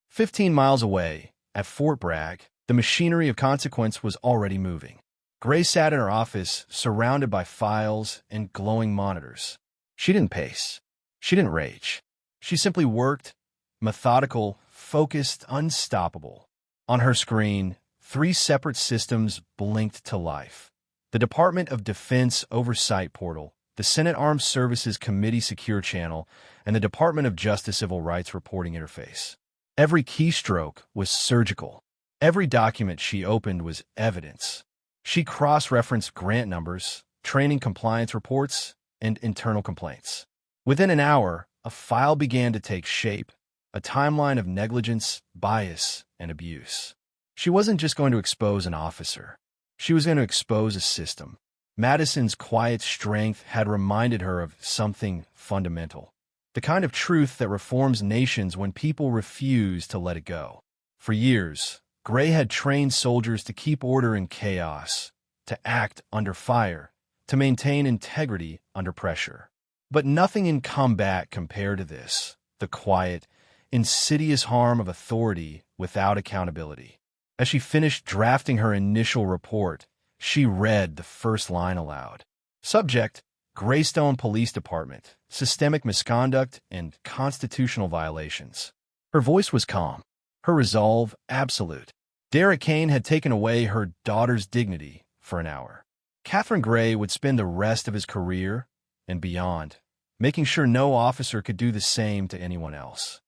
A: 15 miles away, at Fort Bragg, the machinery of consequence was already moving. Gray sat in her office, surrounded by files and glowing monitors. She didn't pace. She didn't rage. She simply worked, methodical, focused, unstoppable. On her screen, 3 separate systems blinked to life. The Department of Defense Oversight Portal, the Senate Armed Services Committee Secure Channel, and the Department of Justice Civil Rights Reporting Interface. Every keystroke was surgical. Every document she opened was evidence. She cross-referenced grant numbers, training compliance reports, and internal complaints. Within an hour, a file began to take shape, a timeline of negligence, bias, and abuse. She wasn't just going to expose an officer. She was going to expose a system. Madison's quiet strength had reminded her of something fundamental. The kind of truth that reforms nations when people refuse to let it go. For years, Gray had trained soldiers to keep order in chaos, to act under fire, to maintain integrity under pressure. But nothing in combat compared to this, the quiet, insidious harm of authority without accountability. As she finished drafting her initial report, she read the first line aloud. Subject: Greystone Police Department, systemic misconduct and constitutional violations. Her voice was calm, her resolve absolute. Derek Kane had taken away her daughter's dignity for an hour. Catherine Gray would spend the rest of his career and beyond, making sure no officer could do the same to anyone else.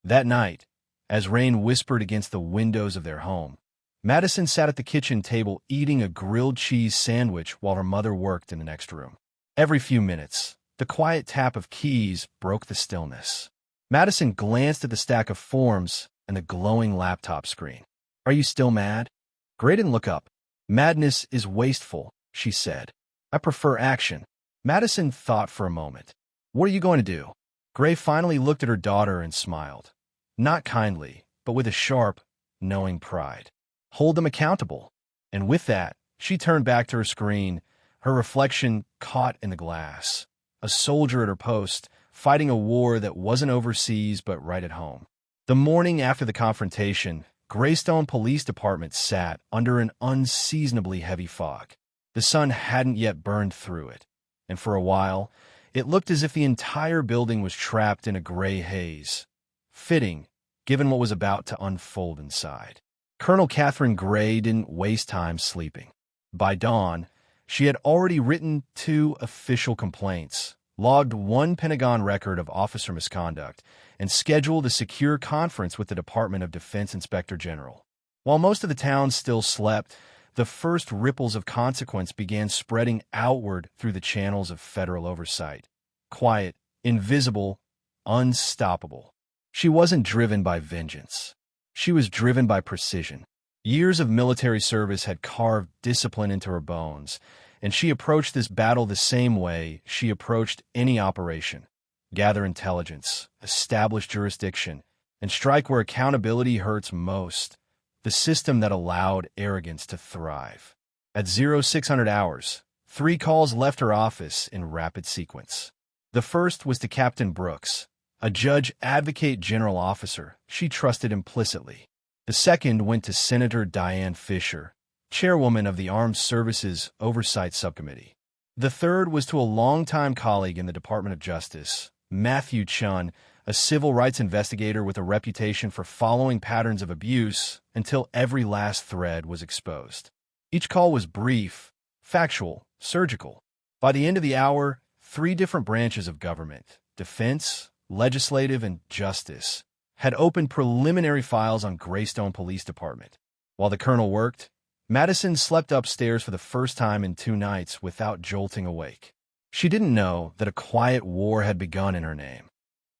A: That night, as rain whispered against the windows of their home, Madison sat at the kitchen table eating a grilled cheese sandwich while her mother worked in the next room. Every few minutes, the quiet tap of keys broke the stillness. Madison glanced at the stack of forms and the glowing laptop screen. "Are you still mad?" Gray didn't look up. "Madness is wasteful," she said. "I prefer action." Madison thought for a moment. "What are you going to do?" Gray finally looked at her daughter and smiled. Not kindly, but with a sharp, knowing pride. hold them accountable. And with that, she turned back to her screen, her reflection caught in the glass. A soldier at her post, fighting a war that wasn't overseas but right at home. The morning after the confrontation, Greystone Police Department sat under an unseasonably heavy fog. The sun hadn't yet burned through it, and for a while, it looked as if the entire building was trapped in a gray haze. Fitting, given what was about to unfold inside. Colonel Catherine Gray didn't waste time sleeping. By dawn, she had already written 2 official complaints, logged 1 Pentagon record of officer misconduct, and scheduled a secure conference with the Department of Defense Inspector General. While most of the town still slept, the first ripples of consequence began spreading outward through the channels of federal oversight. Quiet, invisible, unstoppable. She wasn't driven by vengeance. She was driven by precision. Years of military service had carved discipline into her bones, and she approached this battle the same way she approached any operation. Gather intelligence, establish jurisdiction, and strike where accountability hurts most. The system that allowed arrogance to thrive. At 0600 hours, 3 calls left her office in rapid sequence. The first was to Captain Brooks, a judge advocate general officer she trusted implicitly. The second went to Senator Diane Fisher, chairwoman of the Armed Services Oversight Subcommittee. The third was to a longtime colleague in the Department of Justice, Matthew Chun, a civil rights investigator with a reputation for following patterns of abuse until every last thread was exposed. Each call was brief, factual, surgical. By the end of the hour, 3 different branches of government, defense, legislative, and justice, had opened preliminary files on Greystone Police Department. While the colonel worked, Madison slept upstairs for the first time in 2 nights without jolting awake. She didn't know that a quiet war had begun in her name.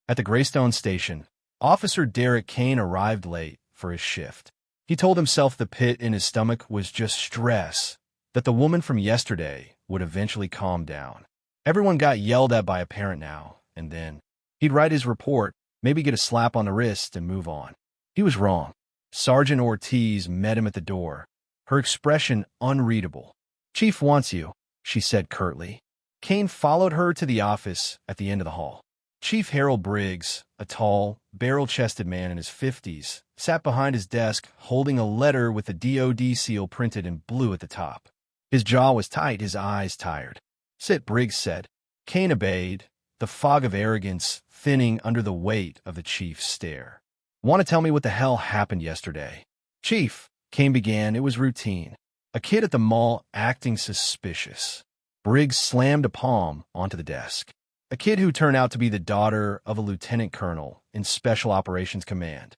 A: At the Greystone station, Officer Derek Kane arrived late for his shift. He told himself the pit in his stomach was just stress, that the woman from yesterday would eventually calm down. Everyone got yelled at by a parent now and then. He'd write his report, maybe get a slap on the wrist, and move on. He was wrong. Sergeant Ortiz met him at the door, her expression unreadable. "Chief wants you," she said curtly. Kane followed her to the office at the end of the hall. Chief Harold Briggs, a tall, barrel-chested man in his 50s, sat behind his desk holding a letter with the DoD seal printed in blue at the top. His jaw was tight, his eyes tired. "Sit," Briggs said. Kane obeyed, the fog of arrogance thinning under the weight of the chief's stare. "Want to tell me what the hell happened yesterday?" "Chief," Kane began, it was routine. A kid at the mall acting suspicious. Briggs slammed a palm onto the desk. A kid who turned out to be the daughter of a lieutenant colonel in Special Operations Command.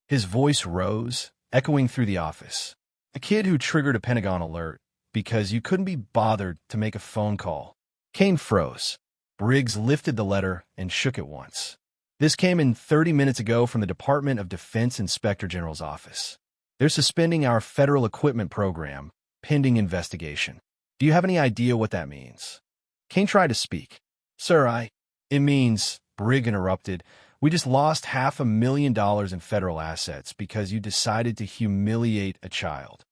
A: His voice rose, echoing through the office. A kid who triggered a Pentagon alert because you couldn't be bothered to make a phone call. Kane froze. Briggs lifted the letter and shook it once. "This came in 30 minutes ago from the Department of Defense Inspector General's office. They're suspending our federal equipment program, pending investigation. Do you have any idea what that means?" Kane tried to speak. "Sir, It means," Briggs interrupted, "we just lost $500,000 in federal assets because you decided to humiliate a child."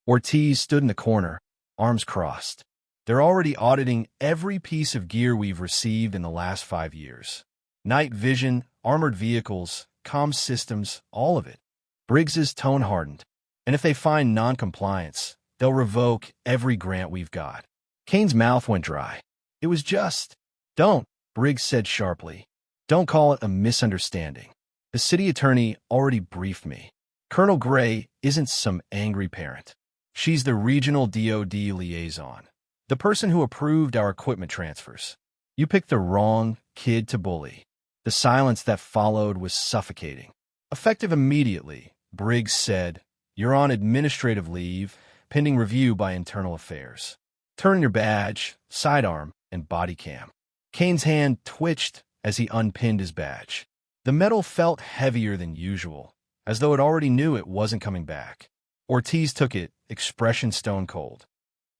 A: Ortiz stood in the corner, arms crossed. "They're already auditing every piece of gear we've received in the last 5 years. Night vision, armored vehicles, comm systems, all of it." Briggs's tone hardened. "And if they find non-compliance, they'll revoke every grant we've got." Kane's mouth went dry. "It was just..." "Don't," Briggs said sharply. "Don't call it a misunderstanding. The city attorney already briefed me. Colonel Gray isn't some angry parent. She's the regional DoD liaison, the person who approved our equipment transfers. You picked the wrong kid to bully." The silence that followed was suffocating. "Effective immediately," Briggs said, "you're on administrative leave, pending review by Internal Affairs. Turn in your badge, sidearm, and body cam." Kane's hand twitched as he unpinned his badge. The metal felt heavier than usual, as though it already knew it wasn't coming back. Ortiz took it, expression stone cold.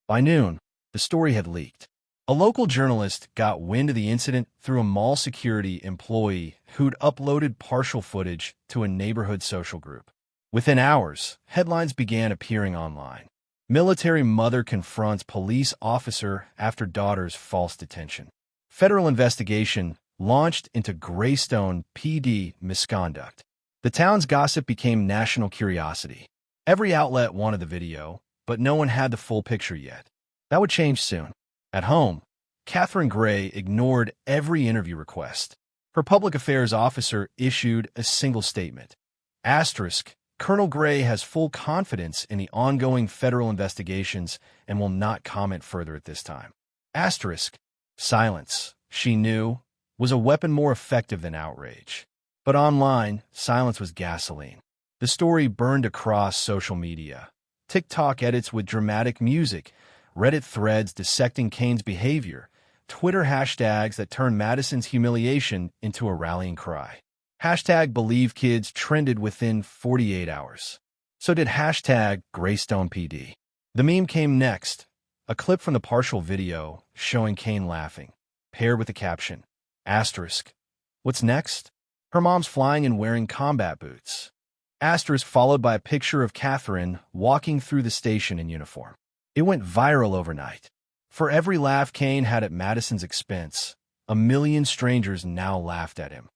A: By noon, the story had leaked. A local journalist got wind of the incident through a mall security employee who'd uploaded partial footage to a neighborhood social group. Within hours, headlines began appearing online. Military mother confronts police officer after daughter's false detention. Federal investigation launched into Greystone PD misconduct. The town's gossip became national curiosity. Every outlet wanted the video, but no one had the full picture yet. That would change soon. At home, Catherine Gray ignored every interview request. Her public affairs officer issued a single statement. Asterisk, Colonel Gray has full confidence in the ongoing federal investigations and will not comment further at this time. Asterisk, silence, she knew, was a weapon more effective than outrage. But online, silence was gasoline. The story burned across social media. TikTok edits with dramatic music, Reddit threads dissecting Kane's behavior, Twitter hashtags that turned Madison's humiliation into a rallying cry. Hashtag #BelieveKids trended within 48 hours. So did hashtag GreysstonePD. The meme came next, a clip from the partial video showing Kane laughing, paired with the caption, asterisk, what's next? Her mom's flying and wearing combat boots. Asterisk followed by a picture of Catherine walking through the station in uniform. It went viral overnight. For every laugh Kane had at Madison's expense, a million strangers now laughed at him.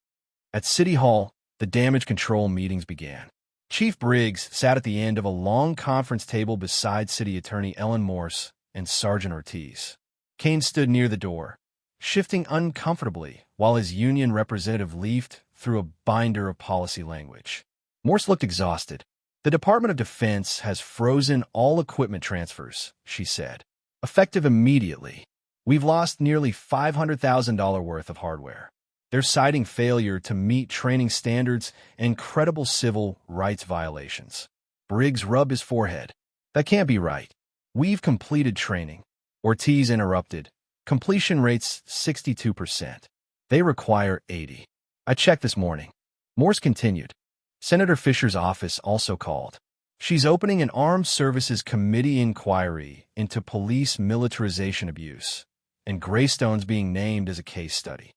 A: At City Hall, the damage control meetings began. Chief Briggs sat at the end of a long conference table beside City Attorney Ellen Morse and Sergeant Ortiz. Kane stood near the door, shifting uncomfortably while his union representative leafed through a binder of policy language. Morse looked exhausted. The Department of Defense has frozen all equipment transfers, she said. Effective immediately. We've lost nearly $500,000 worth of hardware. They're citing failure to meet training standards and credible civil rights violations. Briggs rubbed his forehead. That can't be right. We've completed training. Ortiz interrupted. Completion rate's 62%. They require 80. I checked this morning. Morse continued. Senator Fisher's office also called. She's opening an Armed Services Committee inquiry into police militarization abuse, and Greystone's being named as a case study.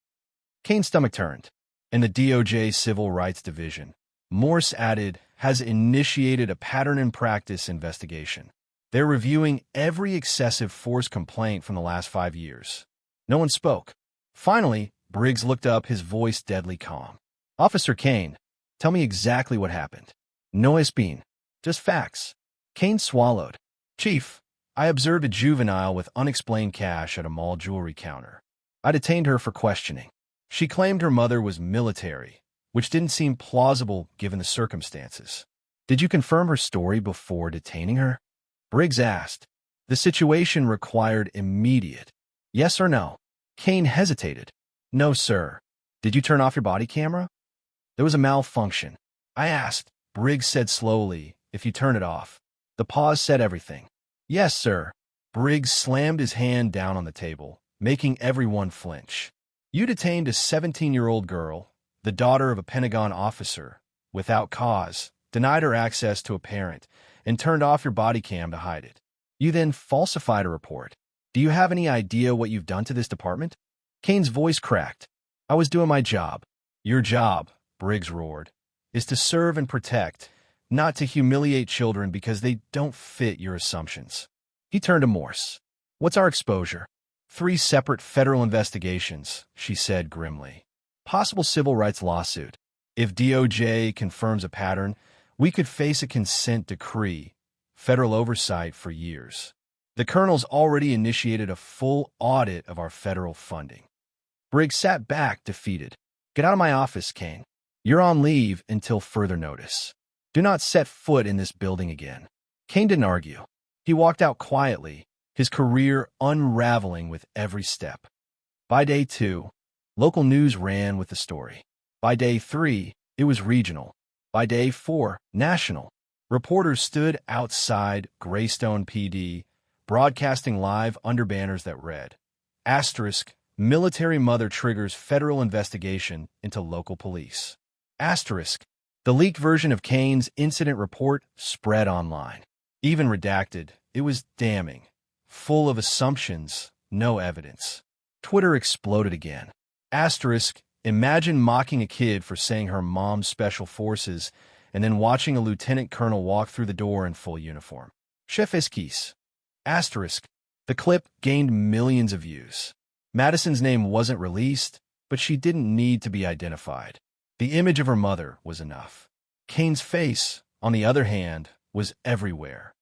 A: Kane's stomach turned. In the DOJ Civil Rights Division, Morse added, has initiated a pattern and practice investigation. They're reviewing every excessive force complaint from the last 5 years. No one spoke. Finally, Briggs looked up, his voice deadly calm. Officer Kane, tell me exactly what happened. No espin, just facts. Kane swallowed. Chief, I observed a juvenile with unexplained cash at a mall jewelry counter. I detained her for questioning. She claimed her mother was military, which didn't seem plausible given the circumstances. Did you confirm her story before detaining her? Briggs asked. The situation required immediate. Yes or no? Kane hesitated. No, sir. Did you turn off your body camera? There was a malfunction. I asked. Briggs said slowly, if you turn it off. The pause said everything. Yes, sir. Briggs slammed his hand down on the table, making everyone flinch. You detained a 17-year-old girl, the daughter of a Pentagon officer, without cause, denied her access to a parent, and turned off your body cam to hide it. You then falsified a report. Do you have any idea what you've done to this department? Kane's voice cracked. I was doing my job. Your job, Briggs roared, is to serve and protect, not to humiliate children because they don't fit your assumptions. He turned to Morse. What's our exposure? 3 separate federal investigations, she said grimly. Possible civil rights lawsuit. If DOJ confirms a pattern, we could face a consent decree, federal oversight for years. The colonel's already initiated a full audit of our federal funding. Briggs sat back, defeated. Get out of my office, Kane. You're on leave until further notice. Do not set foot in this building again. Kane didn't argue. He walked out quietly, his career unraveling with every step. By day 2, local news ran with the story. By day 3, it was regional. By day 4, national. Reporters stood outside Greystone PD, broadcasting live under banners that read, asterisk, military mother triggers federal investigation into local police. Asterisk, the leaked version of Kane's incident report spread online. Even redacted, it was damning. Full of assumptions, no evidence. Twitter exploded again. Asterisk, imagine mocking a kid for saying her mom's special forces and then watching a lieutenant colonel walk through the door in full uniform. Chef Esquisse. Asterisk. The clip gained millions of views. Madison's name wasn't released, but she didn't need to be identified. The image of her mother was enough. Kane's face, on the other hand, was everywhere.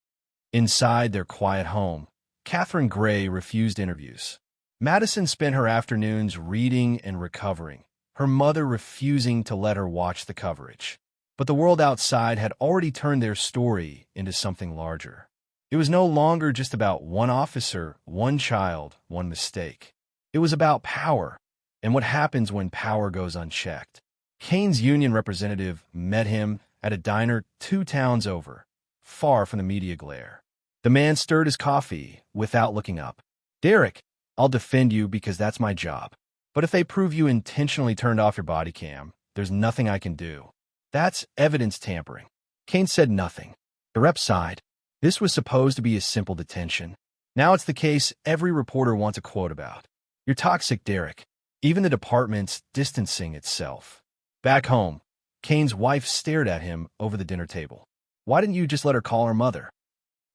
A: Inside their quiet home, Catherine Gray refused interviews. Madison spent her afternoons reading and recovering, her mother refusing to let her watch the coverage. But the world outside had already turned their story into something larger. It was no longer just about one officer, one child, one mistake. It was about power, and what happens when power goes unchecked. Kane's union representative met him at a diner 2 towns over, far from the media glare. The man stirred his coffee without looking up. "Derek, I'll defend you because that's my job. But if they prove you intentionally turned off your body cam, there's nothing I can do. That's evidence tampering." Kane said nothing. The rep sighed. This was supposed to be a simple detention. Now it's the case every reporter wants a quote about. "You're toxic, Derek." Even the department's distancing itself. Back home, Kane's wife stared at him over the dinner table. "Why didn't you just let her call her mother?"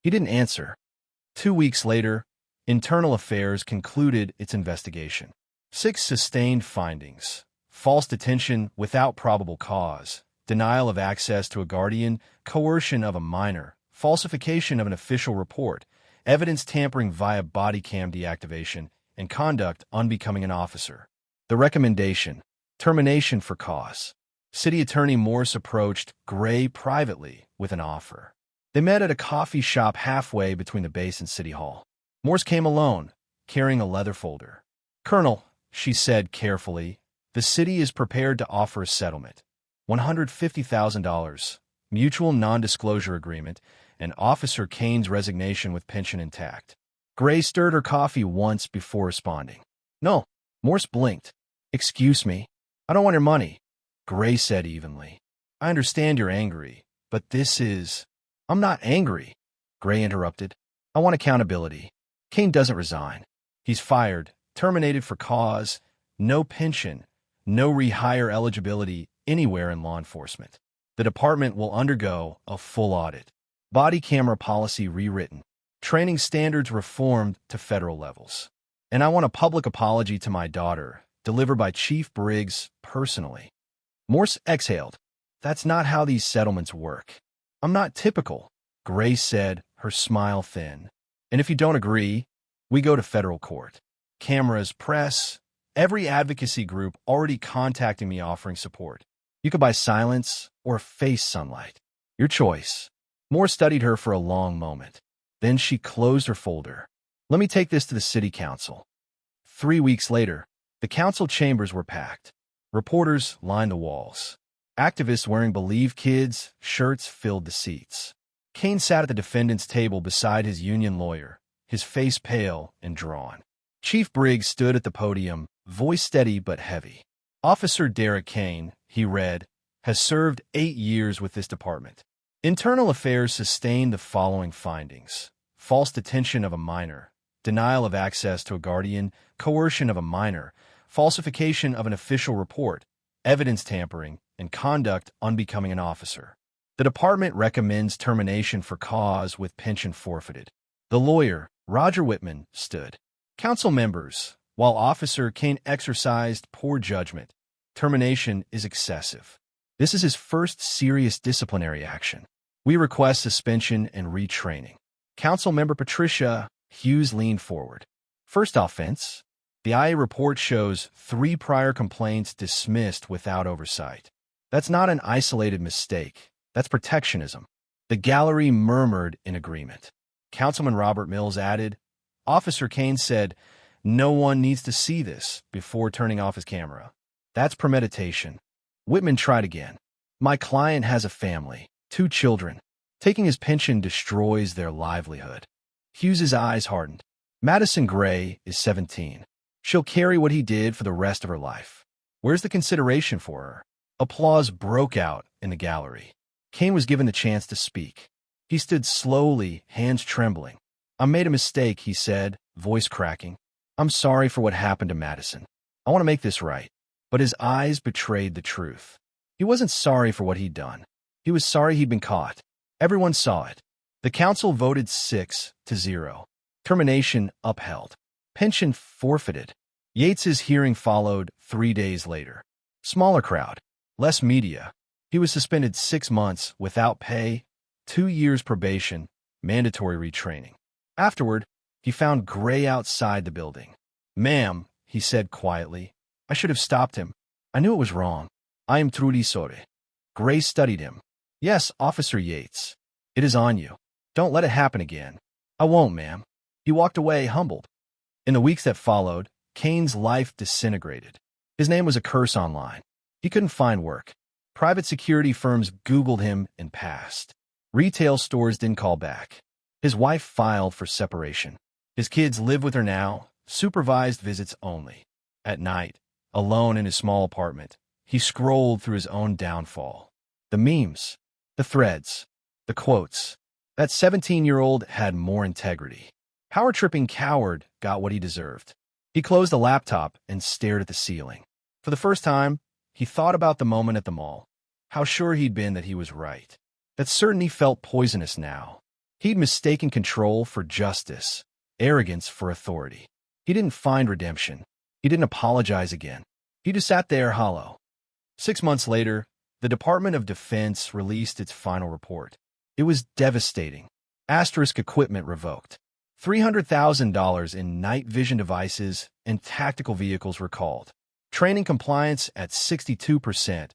A: He didn't answer. 2 weeks later, Internal Affairs concluded its investigation. 6 sustained findings: false detention without probable cause, denial of access to a guardian, coercion of a minor, falsification of an official report, evidence tampering via body cam deactivation, and conduct unbecoming an officer. The recommendation: termination for cause. City Attorney Morse approached Gray privately with an offer. They met at a coffee shop halfway between the base and City Hall. Morse came alone, carrying a leather folder. "Colonel," she said carefully, "the city is prepared to offer a settlement. $150,000, mutual non-disclosure agreement, and Officer Kane's resignation with pension intact." Gray stirred her coffee once before responding. "No." Morse blinked. "Excuse me. I don't want your money," Gray said evenly. "I understand you're angry, but this is—" "I'm not angry," Gray interrupted. "I want accountability. Kane doesn't resign. He's fired, terminated for cause, no pension, no rehire eligibility anywhere in law enforcement. The department will undergo a full audit. Body camera policy rewritten. Training standards reformed to federal levels. And I want a public apology to my daughter, delivered by Chief Briggs personally." Morse exhaled. "That's not how these settlements work." "I'm not typical," Gray said, her smile thin. "And if you don't agree, we go to federal court. Cameras, press, every advocacy group already contacting me offering support. You could buy silence or face sunlight. Your choice." Morse studied her for a long moment. Then she closed her folder. "Let me take this to the city council." 3 weeks later, the council chambers were packed. Reporters lined the walls. Activists wearing Believe Kids shirts filled the seats. Kane sat at the defendant's table beside his union lawyer, his face pale and drawn. Chief Briggs stood at the podium, voice steady but heavy. "Officer Derek Kane," he read, "has served 8 years with this department. Internal Affairs sustained the following findings: false detention of a minor, denial of access to a guardian, coercion of a minor, falsification of an official report, evidence tampering, and conduct unbecoming an officer. The department recommends termination for cause with pension forfeited." The lawyer, Roger Whitman, stood. "Council members, while Officer Kane exercised poor judgment, termination is excessive. This is his first serious disciplinary action. We request suspension and retraining." Council member Patricia Hughes leaned forward. "First offense. The IA report shows 3 prior complaints dismissed without oversight. That's not an isolated mistake. That's protectionism." The gallery murmured in agreement. Councilman Robert Mills added, "Officer Kane said, 'No one needs to see this,' before turning off his camera. That's premeditation." Whitman tried again. "My client has a family, 2 children. Taking his pension destroys their livelihood." Hughes's eyes hardened. "Madison Gray is 17. She'll carry what he did for the rest of her life. Where's the consideration for her?" Applause broke out in the gallery. Kane was given the chance to speak. He stood slowly, hands trembling. "I made a mistake," he said, voice cracking. "I'm sorry for what happened to Madison. I want to make this right." But his eyes betrayed the truth. He wasn't sorry for what he'd done. He He was sorry he'd been caught. Everyone saw it. The council voted 6-0. Termination upheld. Pension forfeited. Yates's hearing followed 3 days later. Smaller crowd. Less media. He was suspended 6 months without pay, 2 years probation, mandatory retraining. Afterward, he found Gray outside the building. "Ma'am," he said quietly, "I should have stopped him. I knew it was wrong. I am truly sorry." Gray studied him. "Yes, Officer Yates. It is on you. Don't let it happen again." "I won't, ma'am." He walked away humbled. In the weeks that followed, Kane's life disintegrated. His name was a curse online. He couldn't find work. Private security firms Googled him and passed. Retail stores didn't call back. His wife filed for separation. His kids live with her now, supervised visits only. At night, alone in his small apartment, he scrolled through his own downfall. The memes, the threads, the quotes. That 17-year-old had more integrity. Power-tripping coward got what he deserved. He closed the laptop and stared at the ceiling. For the first time, he thought about the moment at the mall. How sure he'd been that he was right. That certainty felt poisonous now. He'd mistaken control for justice, arrogance for authority. He didn't find redemption. He didn't apologize again. He just sat there hollow. 6 months later, the Department of Defense released its final report. It was devastating. Asterisk equipment revoked. $300,000 in night vision devices and tactical vehicles recalled. Training compliance at 62%,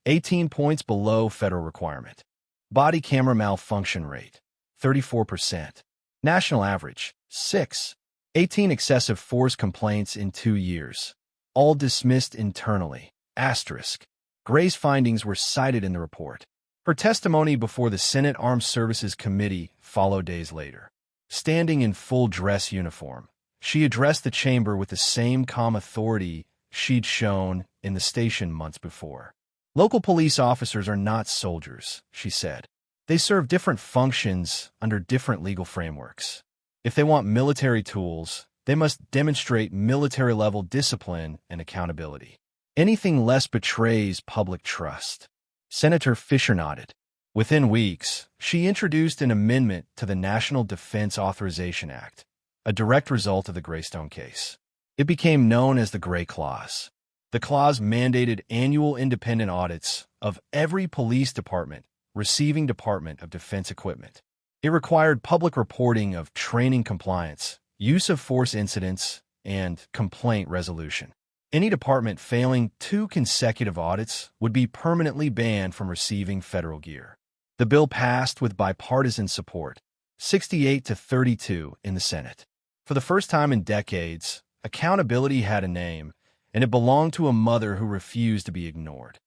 A: 18 points below federal requirement. Body camera malfunction rate, 34%. National average, 6. 18 excessive force complaints in 2 years. All dismissed internally. Asterisk. Gray's findings were cited in the report. Her testimony before the Senate Armed Services Committee followed days later. Standing in full dress uniform, she addressed the chamber with the same calm authority she'd shown in the station months before. "Local police officers are not soldiers," she said. "They serve different functions under different legal frameworks. If they want military tools, they must demonstrate military-level discipline and accountability. Anything less betrays public trust." Senator Fisher nodded. Within weeks, she introduced an amendment to the National Defense Authorization Act, a direct result of the Greystone case. It became known as the Gray Clause. The clause mandated annual independent audits of every police department receiving Department of Defense equipment. It required public reporting of training compliance, use of force incidents, and complaint resolution. Any department failing 2 consecutive audits would be permanently banned from receiving federal gear. The bill passed with bipartisan support, 68-32 in the Senate. For the first time in decades, accountability had a name, and it belonged to a mother who refused to be ignored.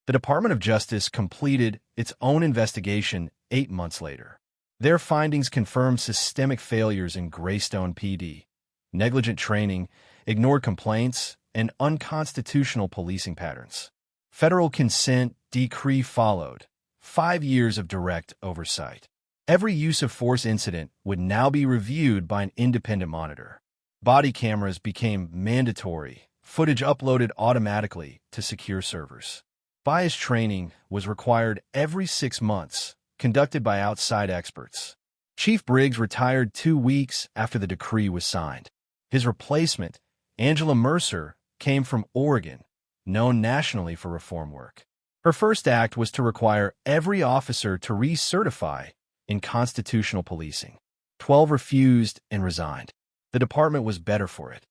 A: The Department of Justice completed its own investigation 8 months later. Their findings confirmed systemic failures in Greystone PD, negligent training, ignored complaints, and unconstitutional policing patterns. Federal consent decree followed, 5 years of direct oversight. Every use of force incident would now be reviewed by an independent monitor. Body cameras became mandatory, footage uploaded automatically to secure servers. Bias training was required every 6 months, conducted by outside experts. Chief Briggs retired 2 weeks after the decree was signed. His replacement, Angela Mercer, came from Oregon, known nationally for reform work. Her first act was to require every officer to recertify in constitutional policing. 12 refused and resigned. The department was better for it.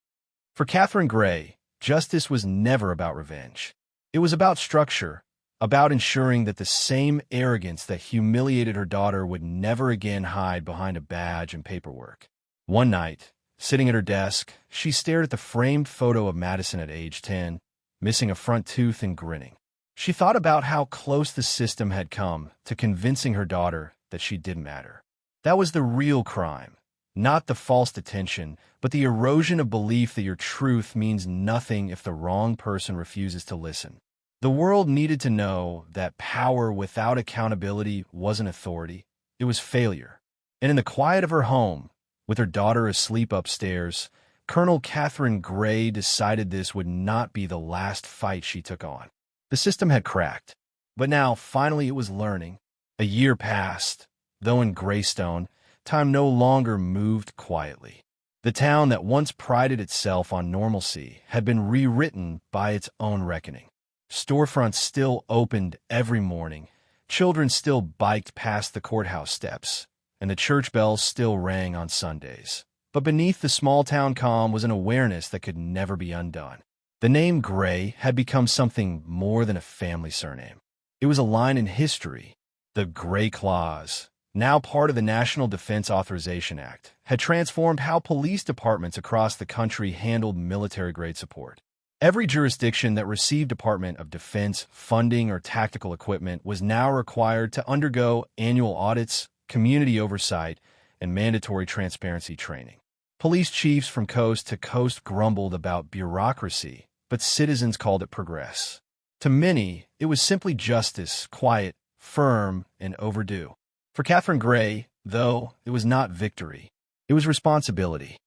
A: For Catherine Gray, justice was never about revenge. It was about structure, about ensuring that the same arrogance that humiliated her daughter would never again hide behind a badge and paperwork. One night, sitting at her desk, she stared at the framed photo of Madison at age 10, missing a front tooth and grinning. She thought about how close the system had come to convincing her daughter that she didn't matter. That was the real crime, not the false detention, but the erosion of belief that your truth means nothing if the wrong person refuses to listen. The world needed to know that power without accountability wasn't authority, it was failure. And in the quiet of her home, with her daughter asleep upstairs, Colonel Catherine Gray decided this would not be the last fight she took on. The system had cracked. But now, finally, it was learning. A year passed, though in Greystone, time no longer moved quietly. The town that once prided itself on normalcy had been rewritten by its own reckoning. Storefronts still opened every morning, children still biked past the courthouse steps, and the church bells still rang on Sundays. But beneath the small-town calm was an awareness that could never be undone. The name Gray had become something more than a family surname. It was a line in history. The Gray Clause, now part of the National Defense Authorization Act, had transformed how police departments across the country handled military-grade support. Every jurisdiction that received Department of Defense funding or tactical equipment was now required to undergo annual audits, community oversight, and mandatory transparency training. Police chiefs from coast to coast grumbled about bureaucracy, but citizens called it progress. To many, it was simply justice, quiet, firm, and overdue. For Catherine Gray, though, it was not victory. It was responsibility.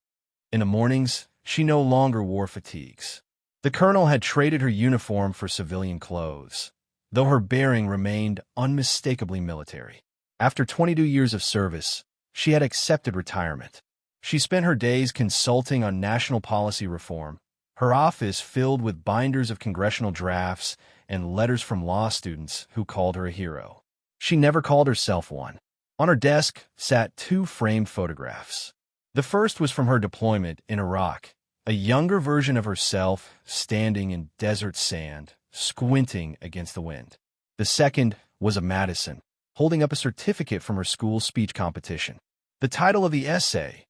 A: In the mornings, she no longer wore fatigues. The colonel had traded her uniform for civilian clothes, though her bearing remained unmistakably military. After 22 years of service, she had accepted retirement. She spent her days consulting on national policy reform, her office filled with binders of congressional drafts and letters from law students who called her a hero. She never called herself one. On her desk sat 2 framed photographs. The first was from her deployment in Iraq, a younger version of herself standing in desert sand, squinting against the wind. The second was of Madison, holding up a certificate from her school speech competition. The title of the essay,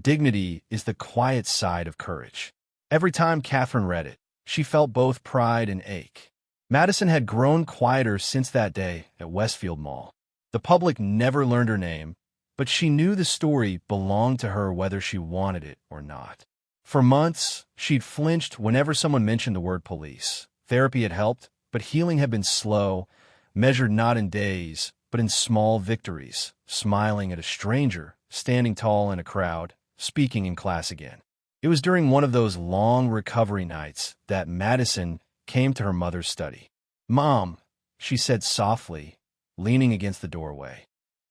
A: Dignity is the Quiet Side of Courage. Every time Catherine read it, she felt both pride and ache. Madison had grown quieter since that day at Westfield Mall. The public never learned her name, but she knew the story belonged to her whether she wanted it or not. For months, she'd flinched whenever someone mentioned the word police. Therapy had helped, but healing had been slow, measured not in days, but in small victories, smiling at a stranger, standing tall in a crowd, speaking in class again. It was during one of those long recovery nights that Madison came to her mother's study. "Mom," she said softly, leaning against the doorway.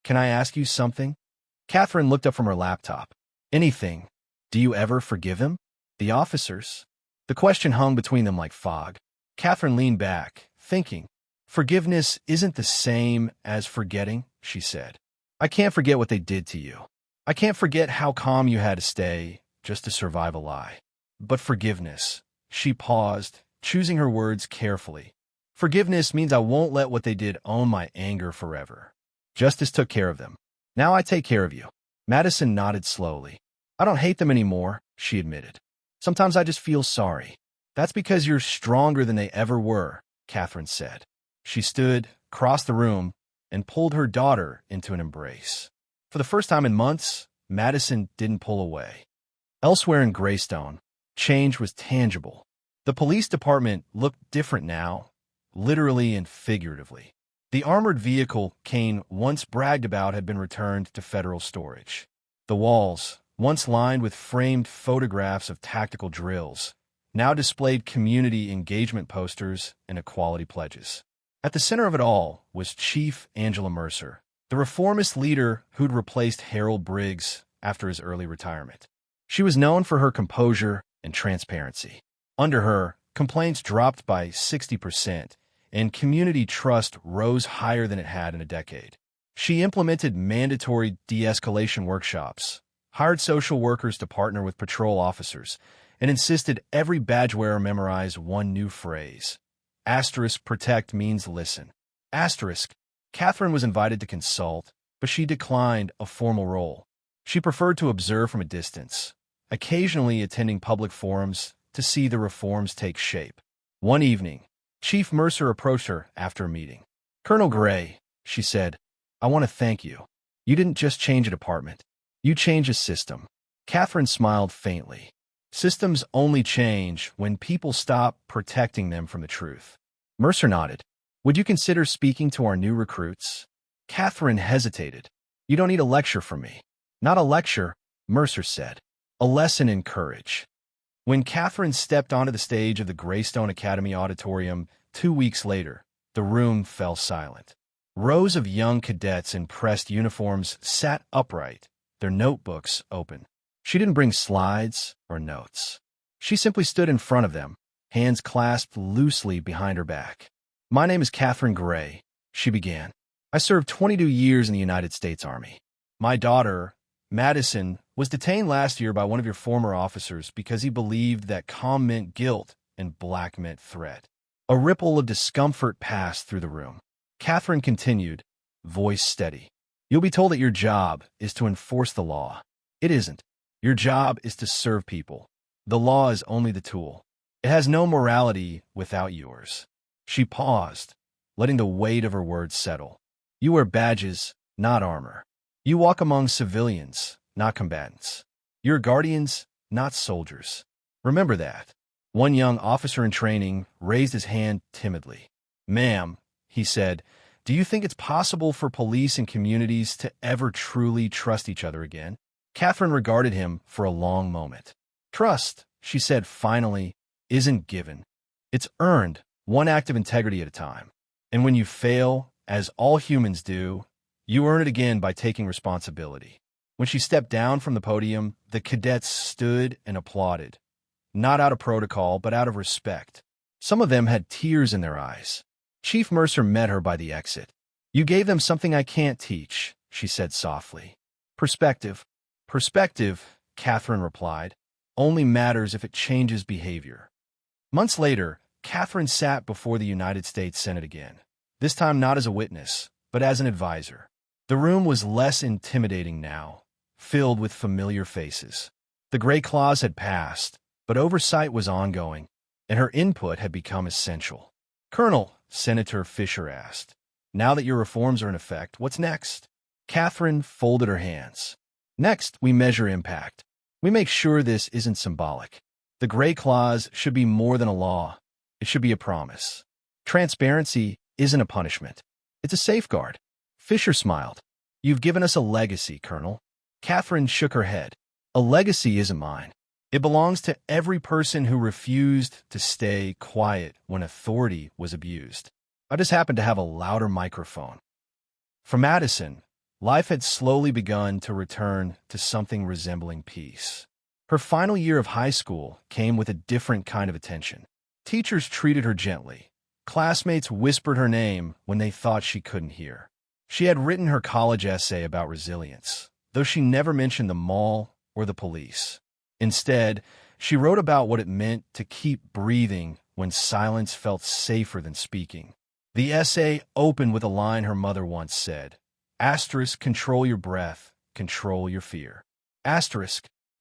A: "Can I ask you something?" Catherine looked up from her laptop. "Anything. Do you ever forgive him? The officers?" The question hung between them like fog. Catherine leaned back, thinking. "Forgiveness isn't the same as forgetting," she said. "I can't forget what they did to you. I can't forget how calm you had to stay just to survive a lie. But forgiveness," she paused, choosing her words carefully. "Forgiveness means I won't let what they did own my anger forever. Justice took care of them. Now I take care of you." Madison nodded slowly. "I don't hate them anymore," she admitted. "Sometimes I just feel sorry." "That's because you're stronger than they ever were," Catherine said. She stood, crossed the room, and pulled her daughter into an embrace. For the first time in months, Madison didn't pull away. Elsewhere in Greystone, change was tangible. The police department looked different now, literally and figuratively. The armored vehicle Kane once bragged about had been returned to federal storage. The walls, once lined with framed photographs of tactical drills, now displayed community engagement posters and equality pledges. At the center of it all was Chief Angela Mercer, the reformist leader who'd replaced Harold Briggs after his early retirement. She was known for her composure and transparency. Under her, complaints dropped by 60%, and community trust rose higher than it had in a decade. She implemented mandatory de-escalation workshops, hired social workers to partner with patrol officers, and insisted every badge wearer memorize one new phrase. Asterisk protect means listen. Asterisk. Catherine was invited to consult, but she declined a formal role. She preferred to observe from a distance, occasionally attending public forums to see the reforms take shape. One evening, Chief Mercer approached her after a meeting. "Colonel Gray," she said, "I want to thank you. You didn't just change a department. You changed a system." Catherine smiled faintly. Systems only change when people stop protecting them from the truth. Mercer nodded. "Would you consider speaking to our new recruits?" Catherine hesitated. "You don't need a lecture from me." "Not a lecture," Mercer said. "A lesson in courage." When Catherine stepped onto the stage of the Greystone Academy auditorium 2 weeks later, The room fell silent. Rows of young cadets in pressed uniforms sat upright, their notebooks open. She didn't bring slides or notes. She simply stood in front of them, hands clasped loosely behind her back. "My name is Catherine Gray," she began. "I served 22 years in the United States Army. My daughter, Madison, was detained last year by one of your former officers because he believed that calm meant guilt and black meant threat." A ripple of discomfort passed through the room. Catherine continued, voice steady. "You'll be told that your job is to enforce the law. It isn't. Your job is to serve people. The law is only the tool. It has no morality without yours." She paused, letting the weight of her words settle. "You wear badges, not armor. You walk among civilians, not combatants. You're guardians, not soldiers. Remember that." One young officer in training raised his hand timidly. "Ma'am," he said, "do you think it's possible for police and communities to ever truly trust each other again?" Catherine regarded him for a long moment. "Trust," she said finally, "isn't given. It's earned, one act of integrity at a time. And when you fail, as all humans do, you earn it again by taking responsibility." When she stepped down from the podium, the cadets stood and applauded, not out of protocol, but out of respect. Some of them had tears in their eyes. Chief Mercer met her by the exit. "You gave them something I can't teach," she said softly. "Perspective." "Perspective," Catherine replied, "only matters if it changes behavior." Months later, Catherine sat before the United States Senate again, this time not as a witness, but as an advisor. The room was less intimidating now, filled with familiar faces. The gray clause had passed, but oversight was ongoing, and her input had become essential. "Colonel," Senator Fisher asked, "now that your reforms are in effect, what's next?" Catherine folded her hands. "Next, we measure impact. We make sure this isn't symbolic. The gray clause should be more than a law. It should be a promise. Transparency isn't a punishment. It's a safeguard." Fisher smiled. "You've given us a legacy, Colonel." Catherine shook her head. "A legacy isn't mine. It belongs to every person who refused to stay quiet when authority was abused. I just happened to have a louder microphone." For Madison, life had slowly begun to return to something resembling peace. Her final year of high school came with a different kind of attention. Teachers treated her gently. Classmates whispered her name when they thought she couldn't hear. She had written her college essay about resilience, though she never mentioned the mall or the police. Instead, she wrote about what it meant to keep breathing when silence felt safer than speaking. The essay opened with a line her mother once said, "Control your breath, control your fear."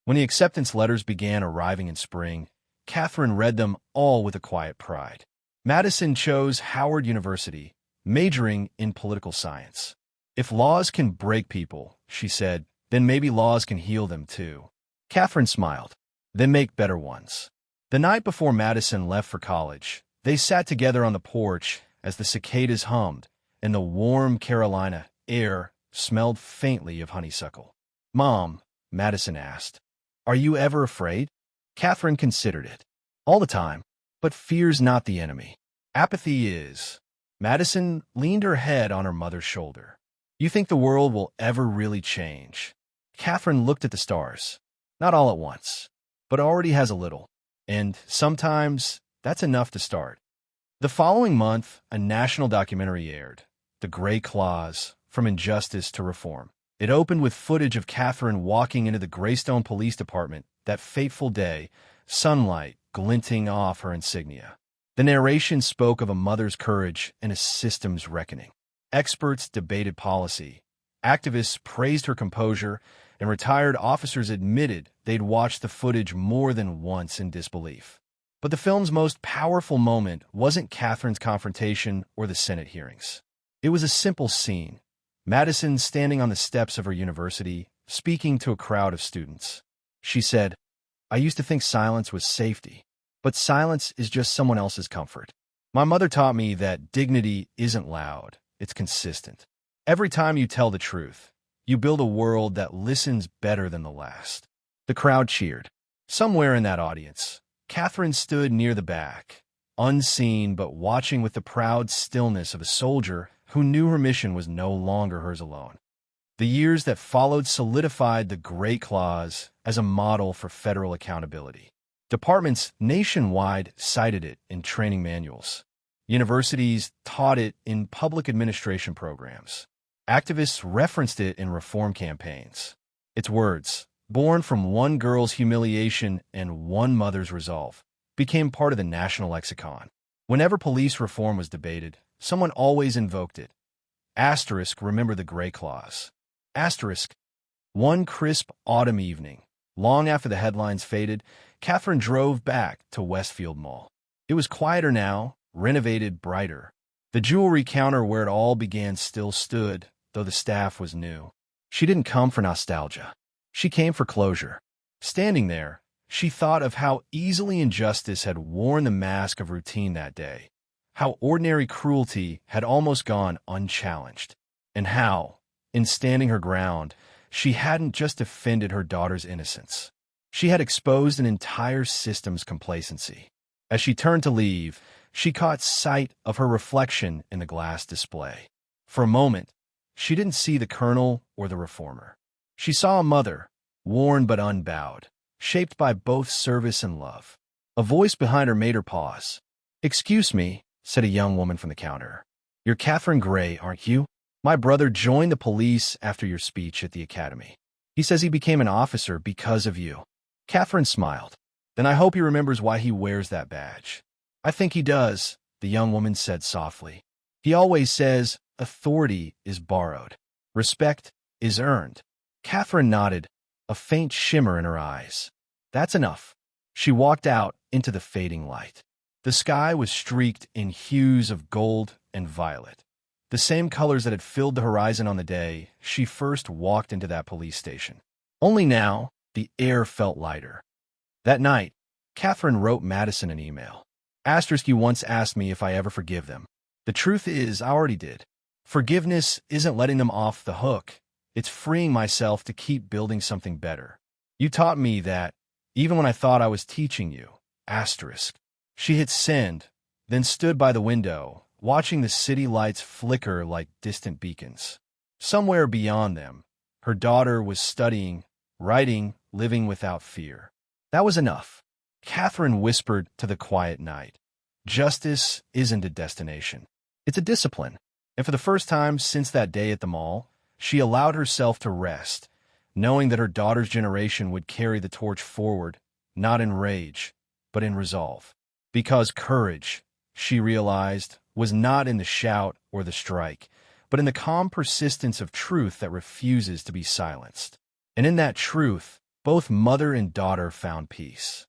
A: When the acceptance letters began arriving in spring, Catherine read them all with a quiet pride. Madison chose Howard University, majoring in political science. "If laws can break people," she said, "then maybe laws can heal them too." Catherine smiled. "Then make better ones." The night before Madison left for college, they sat together on the porch as the cicadas hummed and the warm Carolina air smelled faintly of honeysuckle. "Mom," Madison asked, "are you ever afraid?" Catherine considered it. "All the time, but fear's not the enemy. Apathy is." Madison leaned her head on her mother's shoulder. "You think the world will ever really change?" Catherine looked at the stars. "Not all at once, but already has a little. And sometimes that's enough to start." The following month, a national documentary aired, The Gray Clause, From Injustice to Reform. It opened with footage of Catherine walking into the Greystone Police Department that fateful day, sunlight glinting off her insignia. The narration spoke of a mother's courage and a system's reckoning. Experts debated policy. Activists praised her composure, and retired officers admitted they'd watched the footage more than once in disbelief. But the film's most powerful moment wasn't Catherine's confrontation or the Senate hearings. It was a simple scene. Madison standing on the steps of her university, speaking to a crowd of students. She said, "I used to think silence was safety, but silence is just someone else's comfort. My mother taught me that dignity isn't loud, it's consistent. Every time you tell the truth, you build a world that listens better than the last." The crowd cheered. Somewhere in that audience, Catherine stood near the back, unseen but watching with the proud stillness of a soldier who knew her mission was no longer hers alone. The years that followed solidified the Gray Clause as a model for federal accountability. Departments nationwide cited it in training manuals. Universities taught it in public administration programs. Activists referenced it in reform campaigns. Its words, born from one girl's humiliation and one mother's resolve, became part of the national lexicon. Whenever police reform was debated, someone always invoked it. Asterisk, remember the Gray Clause. Asterisk. One crisp autumn evening, long after the headlines faded, Catherine drove back to Westfield Mall. It was quieter now, renovated, brighter. The jewelry counter where it all began still stood, though the staff was new. She didn't come for nostalgia. She came for closure. Standing there, she thought of how easily injustice had worn the mask of routine that day, how ordinary cruelty had almost gone unchallenged, and how, in standing her ground, she hadn't just defended her daughter's innocence. She had exposed an entire system's complacency. As she turned to leave, she caught sight of her reflection in the glass display. For a moment, she didn't see the colonel or the reformer. She saw a mother, worn but unbowed, shaped by both service and love. A voice behind her made her pause. "Excuse me," said a young woman from the counter. "You're Catherine Gray, aren't you? My brother joined the police after your speech at the academy. He says he became an officer because of you." Catherine smiled. "Then I hope he remembers why he wears that badge." "I think he does," the young woman said softly. "He always says authority is borrowed. Respect is earned." Catherine nodded, a faint shimmer in her eyes. "That's enough." She walked out into the fading light. The sky was streaked in hues of gold and violet, the same colors that had filled the horizon on the day she first walked into that police station. Only now, the air felt lighter. That night, Catherine wrote Madison an email. Asterisk, you once asked me if I ever forgive them. The truth is, I already did. Forgiveness isn't letting them off the hook. It's freeing myself to keep building something better. You taught me that, even when I thought I was teaching you. Asterisk. She hit send, then stood by the window, watching the city lights flicker like distant beacons. Somewhere beyond them, her daughter was studying, writing, living without fear. That was enough. Catherine whispered to the quiet night. Justice isn't a destination. It's a discipline. And for the first time since that day at the mall, she allowed herself to rest, knowing that her daughter's generation would carry the torch forward, not in rage, but in resolve. Because courage, she realized, was not in the shout or the strike, but in the calm persistence of truth that refuses to be silenced. And in that truth, both mother and daughter found peace.